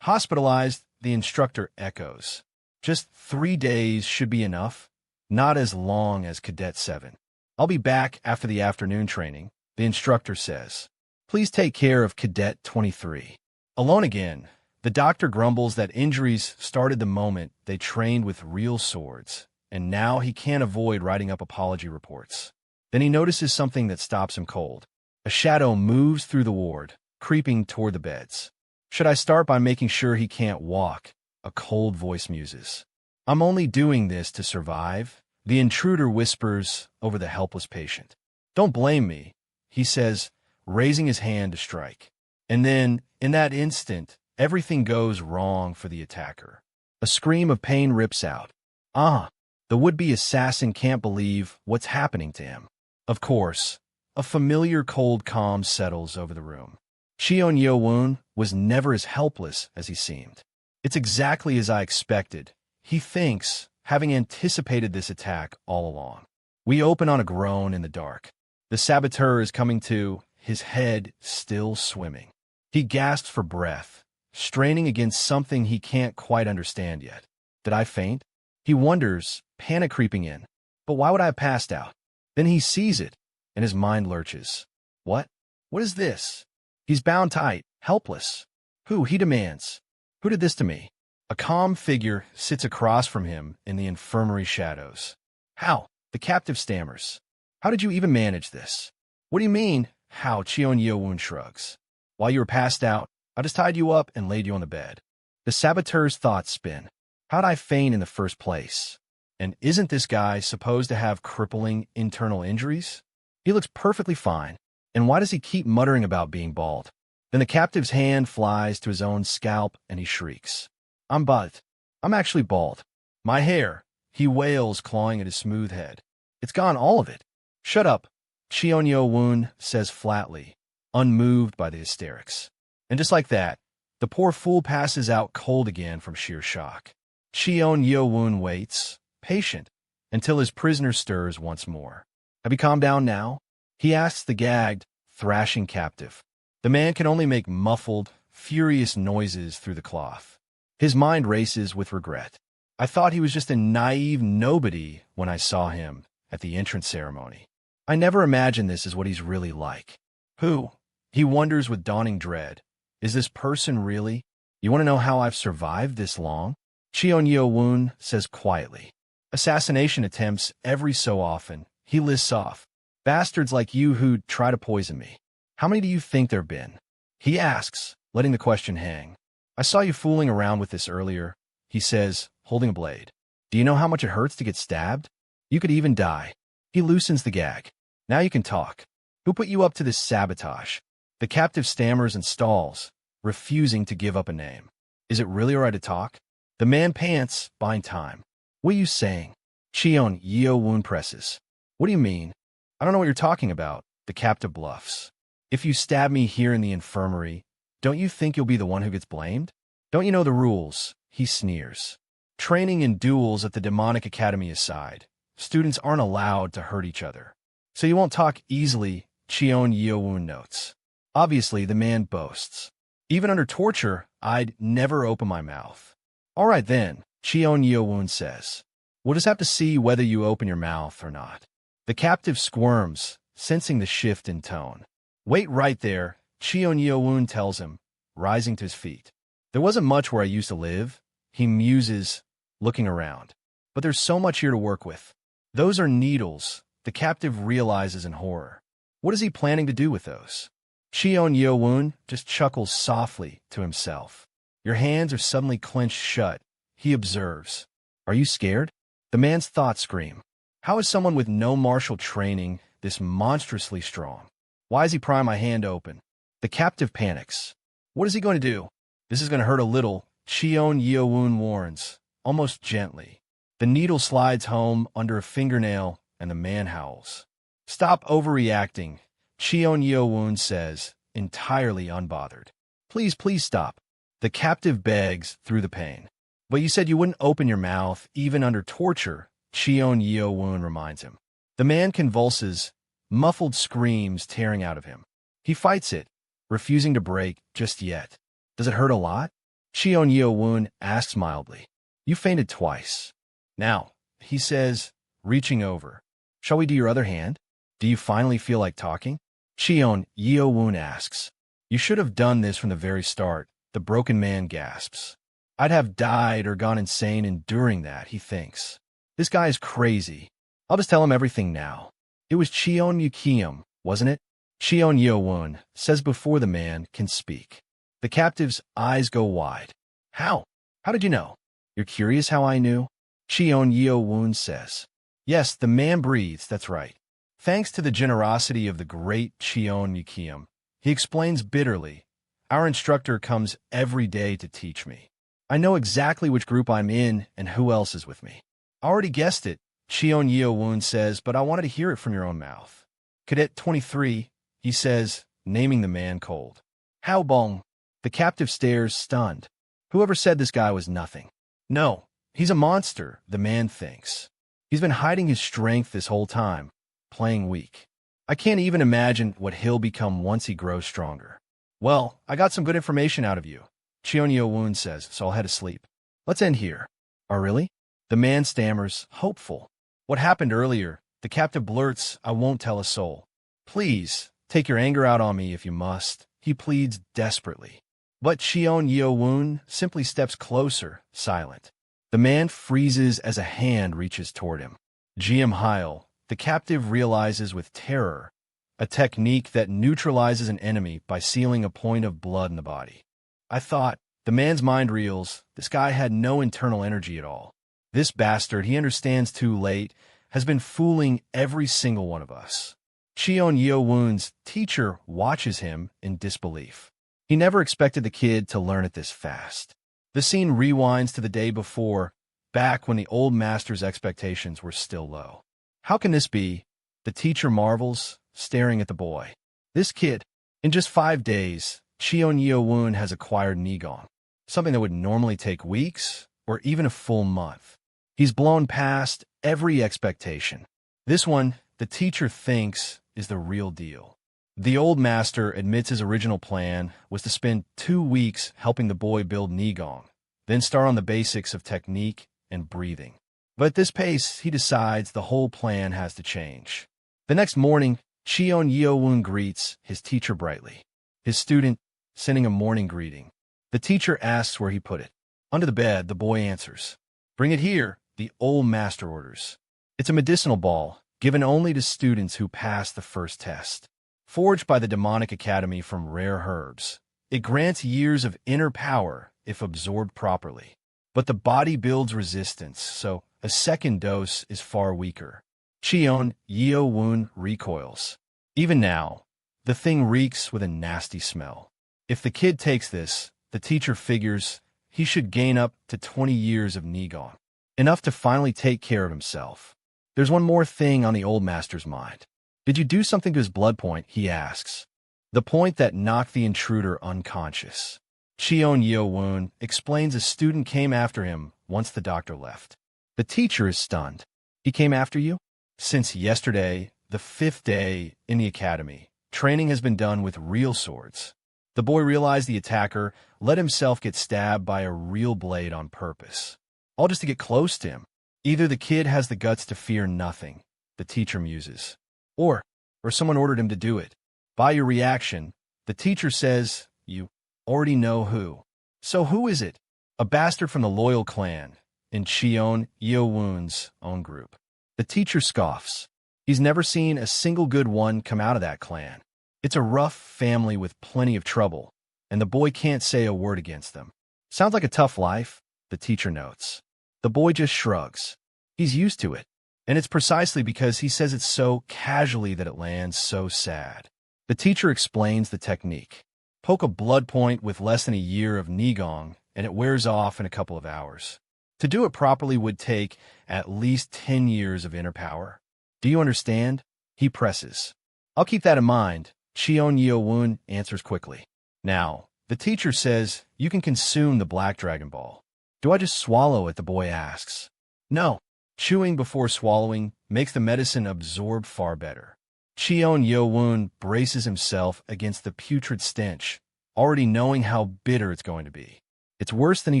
Hospitalized, the instructor echoes. Just 3 days should be enough, not as long as Cadet 7. I'll be back after the afternoon training, the instructor says. Please take care of Cadet 23. Alone again, the doctor grumbles that injuries started the moment they trained with real swords, and now he can't avoid writing up apology reports. Then he notices something that stops him cold. A shadow moves through the ward, creeping toward the beds. Should I start by making sure he can't walk? A cold voice muses. I'm only doing this to survive, the intruder whispers over the helpless patient. Don't blame me, he says, raising his hand to strike. And then, in that instant, everything goes wrong for the attacker. A scream of pain rips out. The would-be assassin can't believe what's happening to him. Of course, a familiar cold calm settles over the room. Cheon Yeo-Woon was never as helpless as he seemed. It's exactly as I expected, he thinks, having anticipated this attack all along. We open on a groan in the dark. The saboteur is coming to, his head still swimming. He gasps for breath, straining against something he can't quite understand yet. Did I faint? He wonders, panic creeping in. But why would I have passed out? Then he sees it, and his mind lurches. What? What is this? He's bound tight, helpless. Who, he demands. Who did this to me? A calm figure sits across from him in the infirmary shadows. How? The captive stammers. How did you even manage this? What do you mean? How? Cheon Yeo-Woon shrugs. While you were passed out, I just tied you up and laid you on the bed. The saboteur's thoughts spin. How'd I faint in the first place? And isn't this guy supposed to have crippling internal injuries? He looks perfectly fine. And why does he keep muttering about being bald? Then the captive's hand flies to his own scalp and he shrieks. I'm bald. I'm actually bald. My hair, he wails, clawing at his smooth head. It's gone, all of it. Shut up, Cheon Yeo-Woon says flatly, unmoved by the hysterics. And just like that, the poor fool passes out cold again from sheer shock. Cheon Yeo-Woon waits, patient, until his prisoner stirs once more. Have you calmed down now? He asks the gagged, thrashing captive. The man can only make muffled, furious noises through the cloth. His mind races with regret. I thought he was just a naive nobody when I saw him at the entrance ceremony. I never imagined this is what he's really like. Who? He wonders with dawning dread. Is this person really? You want to know how I've survived this long? Cheon Yeo-Woon says quietly. Assassination attempts every so often. He lists off. Bastards like you who'd try to poison me. How many do you think there've been? He asks, letting the question hang. I saw you fooling around with this earlier, he says, holding a blade. Do you know how much it hurts to get stabbed? You could even die. He loosens the gag. Now you can talk. Who put you up to this sabotage? The captive stammers and stalls, refusing to give up a name. Is it really all right to talk? The man pants, buying time. What are you saying? Cheon Yeo-Woon presses. What do you mean? I don't know what you're talking about, the captive bluffs. If you stab me here in the infirmary, don't you think you'll be the one who gets blamed? Don't you know the rules? He sneers. Training in duels at the demonic academy aside, students aren't allowed to hurt each other. So you won't talk easily, Cheon Yeo-Woon notes. Obviously, the man boasts. Even under torture, I'd never open my mouth. All right then, Cheon Yeo-Woon says. We'll just have to see whether you open your mouth or not. The captive squirms, sensing the shift in tone. Wait right there, Cheon Yeo-Woon tells him, rising to his feet. There wasn't much where I used to live, he muses, looking around. But there's so much here to work with. Those are needles, the captive realizes in horror. What is he planning to do with those? Cheon Yeo-Woon just chuckles softly to himself. Your hands are suddenly clenched shut. He observes. Are you scared? The man's thoughts scream. How is someone with no martial training this monstrously strong? Why is he prying my hand open? The captive panics. What is he going to do? This is going to hurt a little, Cheon Yeo-Woon warns, almost gently. The needle slides home under a fingernail, and the man howls. Stop overreacting, Cheon Yeo-Woon says, entirely unbothered. Please, please stop. The captive begs through the pain. But you said you wouldn't open your mouth, even under torture, Cheon Yeo-Woon reminds him. The man convulses, muffled screams tearing out of him. He fights it, refusing to break just yet. Does it hurt a lot? Cheon Yeo-Woon asks mildly. You fainted twice. Now, he says, reaching over. Shall we do your other hand? Do you finally feel like talking? Cheon Yeo-Woon asks. You should have done this from the very start, the broken man gasps. I'd have died or gone insane enduring that, he thinks. This guy is crazy. I'll just tell him everything now. It was Cheon Yeo-Woon, wasn't it? Cheon Yeo-Woon says before the man can speak. The captive's eyes go wide. How? How did you know? You're curious how I knew? Cheon Yeo-Woon says. Yes, the man breathes, that's right. Thanks to the generosity of the great Cheon Yeo-Woon, he explains bitterly, our instructor comes every day to teach me. I know exactly which group I'm in and who else is with me. I already guessed it, Cheon Yeo-Woon says, but I wanted to hear it from your own mouth. Cadet 23, he says, naming the man cold. How bong? The captive stares, stunned. Whoever said this guy was nothing. No, he's a monster, the man thinks. He's been hiding his strength this whole time, playing weak. I can't even imagine what he'll become once he grows stronger. Well, I got some good information out of you, Cheon Yeo-Woon says, so I'll head to sleep. Let's end here. Oh, really? The man stammers, hopeful. What happened earlier? The captive blurts, I won't tell a soul. Please, take your anger out on me if you must, he pleads desperately. But Cheon Yeo-Woon simply steps closer, silent. The man freezes as a hand reaches toward him. GM Heil, the captive realizes with terror, a technique that neutralizes an enemy by sealing a point of blood in the body. I thought, the man's mind reels, this guy had no internal energy at all. This bastard, he understands too late, has been fooling every single one of us. Cheon Yeo-Woon's teacher watches him in disbelief. He never expected the kid to learn it this fast. The scene rewinds to the day before, back when the old master's expectations were still low. How can this be? The teacher marvels, staring at the boy. This kid, in just 5 days, Cheon Yeo-Woon has acquired Nigong, something that would normally take weeks or even a full month. He's blown past every expectation. This one, the teacher thinks, is the real deal. The old master admits his original plan was to spend 2 weeks helping the boy build Nigong, then start on the basics of technique and breathing. But at this pace, he decides the whole plan has to change. The next morning, Cheon Yeo-Woon greets his teacher brightly. His student, sending a morning greeting. The teacher asks where he put it. Under the bed, the boy answers. Bring it here, the old master orders. It's a medicinal ball, given only to students who pass the first test. Forged by the demonic academy from rare herbs, it grants years of inner power if absorbed properly. But the body builds resistance, so a second dose is far weaker. Cheon Yeo-Woon recoils. Even now, the thing reeks with a nasty smell. If the kid takes this, the teacher figures he should gain up to 20 years of Nigong, enough to finally take care of himself. There's one more thing on the old master's mind. Did you do something to his blood point, he asks. The point that knocked the intruder unconscious. Cheon Yeo-Woon explains a student came after him once the doctor left. The teacher is stunned. He came after you? Since yesterday, the 5th day in the academy, training has been done with real swords. The boy realized the attacker let himself get stabbed by a real blade on purpose, all just to get close to him. Either the kid has the guts to fear nothing, the teacher muses, or someone ordered him to do it. By your reaction, the teacher says, you already know who. So who is it? A bastard from the loyal clan, in Cheon Yeo-Woon's own group. The teacher scoffs. He's never seen a single good one come out of that clan. It's a rough family with plenty of trouble, and the boy can't say a word against them. Sounds like a tough life, the teacher notes. The boy just shrugs. He's used to it. And it's precisely because he says it so casually that it lands so sad. The teacher explains the technique. Poke a blood point with less than a year of Nigong, and it wears off in a couple of hours. To do it properly would take at least 10 years of inner power. Do you understand? He presses. I'll keep that in mind, Cheon Yeo-Woon answers quickly. Now, the teacher says you can consume the Black Dragon Ball. Do I just swallow it, the boy asks. No. Chewing before swallowing makes the medicine absorb far better. Cheon Yeo-Woon braces himself against the putrid stench, already knowing how bitter it's going to be. It's worse than he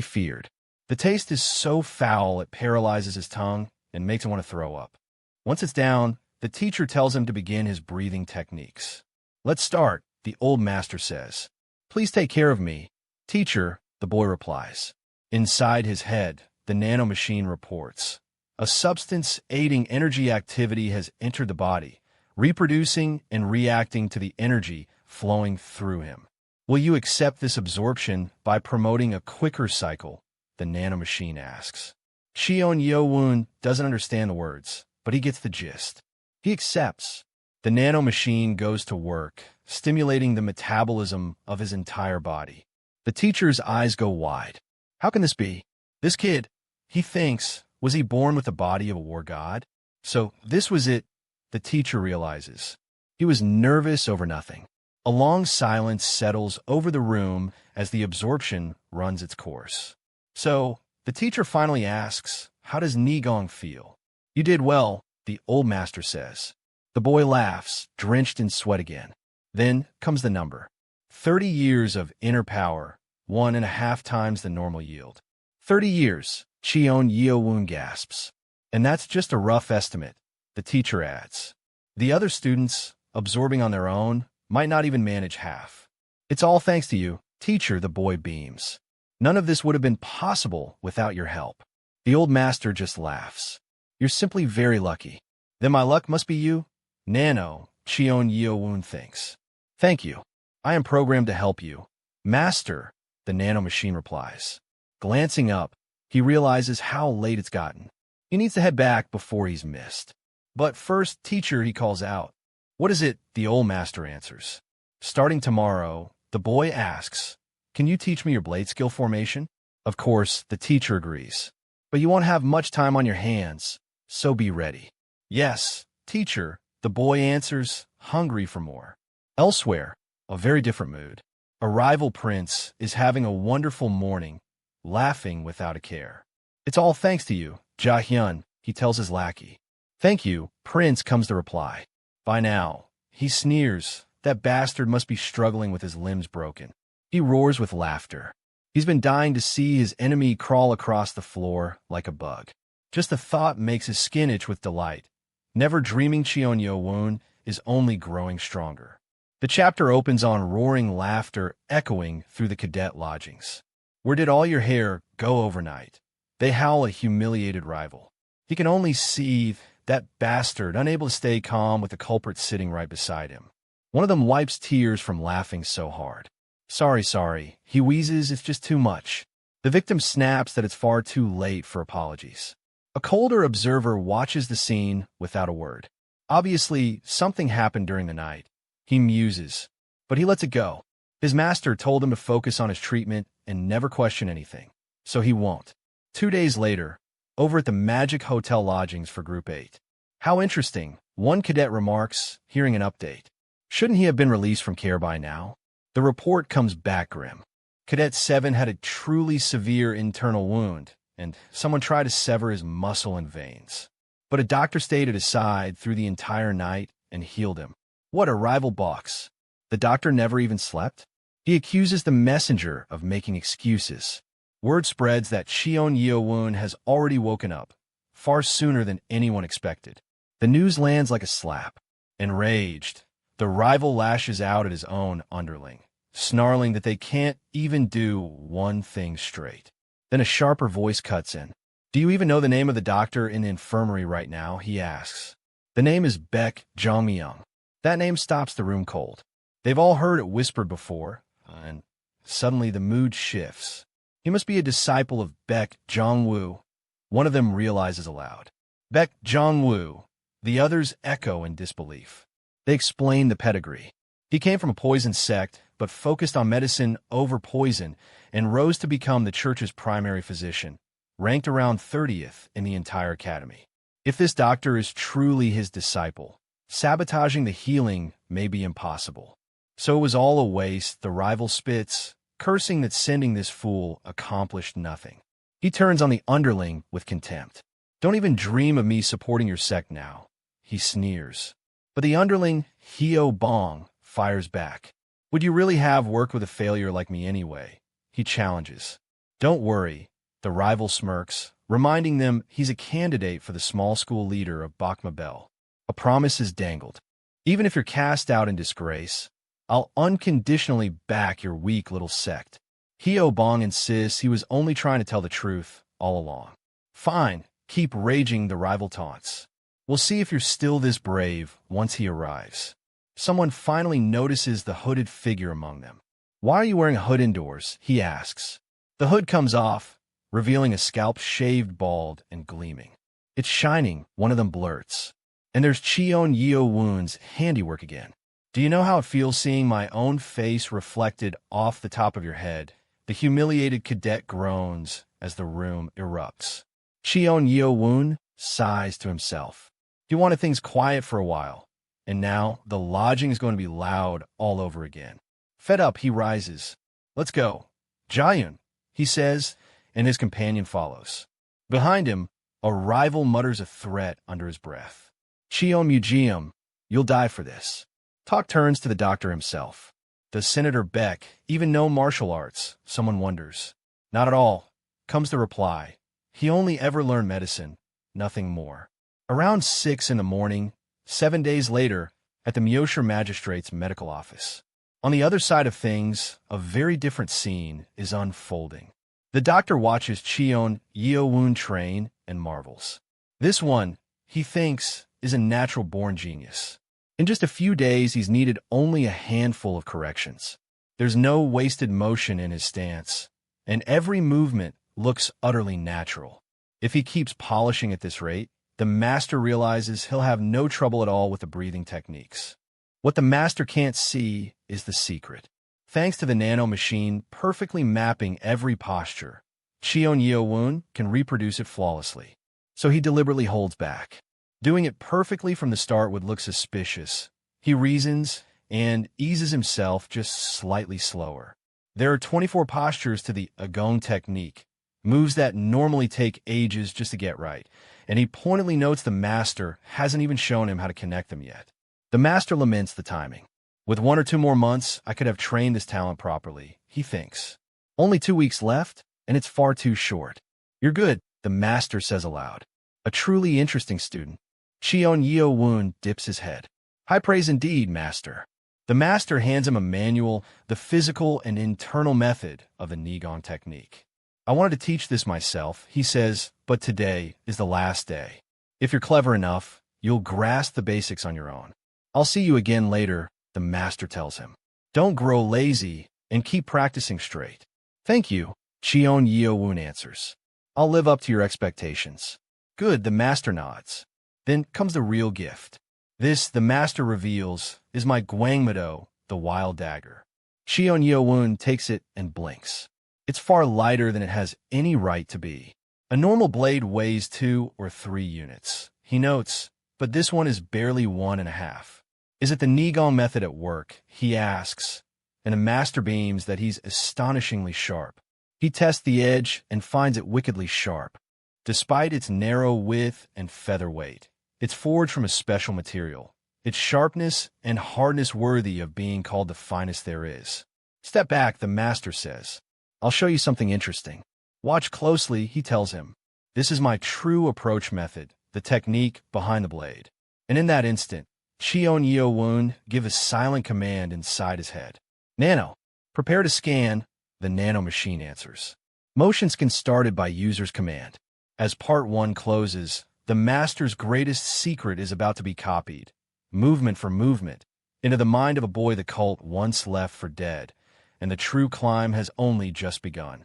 feared. The taste is so foul it paralyzes his tongue and makes him want to throw up. Once it's down, the teacher tells him to begin his breathing techniques. Let's start, the old master says. Please take care of me. Teacher, the boy replies. Inside his head, the Nano Machine reports. A substance aiding energy activity has entered the body, reproducing and reacting to the energy flowing through him. Will you accept this absorption by promoting a quicker cycle? The Nano Machine asks. Cheon Yeo-Woon doesn't understand the words, but he gets the gist. He accepts. The Nano Machine goes to work, stimulating the metabolism of his entire body. The teacher's eyes go wide. How can this be? This kid, he thinks, was he born with the body of a war god? So this was it, the teacher realizes. He was nervous over nothing. A long silence settles over the room as the absorption runs its course. So, the teacher finally asks, how does Nigong feel? You did well, the old master says. The boy laughs, drenched in sweat again. Then comes the number. 30 years of inner power, 1.5 times the normal yield. 30 years, Cheon Yeo-Woon gasps. And that's just a rough estimate, the teacher adds. The other students, absorbing on their own, might not even manage half. It's all thanks to you, teacher, the boy beams. None of this would have been possible without your help. The old master just laughs. You're simply very lucky. Then my luck must be you? Nano, Cheon Yeo-Woon thinks. Thank you. I am programmed to help you. Master, the Nano Machine replies. Glancing up, he realizes how late it's gotten. He needs to head back before he's missed. But first, teacher, he calls out. What is it? The old master answers. Starting tomorrow, the boy asks, can you teach me your blade skill formation? Of course, the teacher agrees. But you won't have much time on your hands, so be ready. Yes, teacher, the boy answers, hungry for more. Elsewhere, a very different mood. A rival prince is having a wonderful morning, laughing without a care. It's all thanks to you, Ja-hyun, he tells his lackey. Thank you, Prince, comes the reply. By now, he sneers. That bastard must be struggling with his limbs broken. He roars with laughter. He's been dying to see his enemy crawl across the floor like a bug. Just the thought makes his skin itch with delight. Never dreaming Cheon Yeo-Woon is only growing stronger. The chapter opens on roaring laughter echoing through the cadet lodgings. Where did all your hair go overnight? They howl a humiliated rival. He can only see that bastard, unable to stay calm with the culprit sitting right beside him. One of them wipes tears from laughing so hard. Sorry, he wheezes, it's just too much. The victim snaps that it's far too late for apologies. A colder observer watches the scene without a word. Obviously, something happened during the night. He muses, but he lets it go. His master told him to focus on his treatment and never question anything, so he won't. 2 days later, over at the Magic Hotel lodgings for Group 8. How interesting, one cadet remarks, hearing an update. Shouldn't he have been released from care by now? The report comes back grim. Cadet 7 had a truly severe internal wound, and someone tried to sever his muscle and veins. But a doctor stayed at his side through the entire night and healed him. What a rival box. The doctor never even slept? He accuses the messenger of making excuses. Word spreads that Cheon Yeo-Woon has already woken up, far sooner than anyone expected. The news lands like a slap. Enraged, the rival lashes out at his own underling, snarling that they can't even do one thing straight. Then a sharper voice cuts in. Do you even know the name of the doctor in the infirmary right now? He asks. The name is Baek Jong-myung. That name stops the room cold. They've all heard it whispered before, and suddenly the mood shifts. He must be a disciple of Baek Jong-woo. One of them realizes aloud. Baek Jong-woo. The others echo in disbelief. They explain the pedigree. He came from a poison sect, but focused on medicine over poison and rose to become the church's primary physician, ranked around 30th in the entire academy. If this doctor is truly his disciple, sabotaging the healing may be impossible. So it was all a waste, the rival spits, cursing that sending this fool accomplished nothing. He turns on the underling with contempt. Don't even dream of me supporting your sect now, he sneers. But the underling, Hyo-bong, fires back. Would you really have worked with a failure like me anyway? He challenges. Don't worry, the rival smirks, reminding them he's a candidate for the small school leader of Bakmabel. A promise is dangled. Even if you're cast out in disgrace, I'll unconditionally back your weak little sect. Hyo-bong insists he was only trying to tell the truth all along. Fine, keep raging, the rival taunts. We'll see if you're still this brave once he arrives. Someone finally notices the hooded figure among them. Why are you wearing a hood indoors? He asks. The hood comes off, revealing a scalp shaved bald and gleaming. It's shining, one of them blurts. And there's Cheon Yeo-Woon's handiwork again. Do you know how it feels seeing my own face reflected off the top of your head? The humiliated cadet groans as the room erupts. Cheon Yeo-Woon sighs to himself. He wanted things quiet for a while, and now the lodging is going to be loud all over again. Fed up, he rises. Let's go. Jaehyun, he says, and his companion follows. Behind him, a rival mutters a threat under his breath. Cheon Museum, you'll die for this. Talk turns to the doctor himself. Does Senator Baek even know martial arts? Someone wonders. Not at all, comes the reply. He only ever learned medicine, nothing more. Around 6 in the morning, 7 days later, at the Myoshir Magistrate's medical office. On the other side of things, a very different scene is unfolding. The doctor watches Cheon Yeo-Woon train and marvels. This one, he thinks, is a natural-born genius. In just a few days, he's needed only a handful of corrections. There's no wasted motion in his stance, and every movement looks utterly natural. If he keeps polishing at this rate, the master realizes he'll have no trouble at all with the breathing techniques. What the master can't see is the secret. Thanks to the Nano Machine perfectly mapping every posture, Cheon Yeo-Woon can reproduce it flawlessly. So he deliberately holds back. Doing it perfectly from the start would look suspicious. He reasons and eases himself just slightly slower. There are 24 postures to the Agong technique, moves that normally take ages just to get right, and he pointedly notes the master hasn't even shown him how to connect them yet. The master laments the timing. With 1 or 2 more months, I could have trained this talent properly, he thinks. Only 2 weeks left, and it's far too short. You're good, the master says aloud. A truly interesting student. Cheon Yeo-Woon dips his head. High praise indeed, master. The master hands him a manual, the physical and internal method of the Nigong technique. I wanted to teach this myself, he says, but today is the last day. If you're clever enough, you'll grasp the basics on your own. I'll see you again later, the master tells him. Don't grow lazy and keep practicing straight. Thank you, Cheon Yeo-Woon answers. I'll live up to your expectations. Good, the master nods. Then comes the real gift. This, the master reveals, is my Gwangmado, the wild dagger. Cheon Yeo-Woon takes it and blinks. It's far lighter than it has any right to be. A normal blade weighs 2 or 3 units, he notes, but this one is barely 1.5. Is it the Nigong method at work? He asks, and the master beams that he's astonishingly sharp. He tests the edge and finds it wickedly sharp. Despite its narrow width and feather weight, it's forged from a special material, its sharpness and hardness worthy of being called the finest there is. Step back, the master says. I'll show you something interesting. Watch closely, he tells him. This is my true approach method, the technique behind the blade. And in that instant, Cheon Yeo-Woon gives a silent command inside his head. Nano, prepare to scan, the Nano Machine answers. Motions can started by user's command. As part 1 closes, the master's greatest secret is about to be copied, movement for movement, into the mind of a boy the cult once left for dead, and the true climb has only just begun.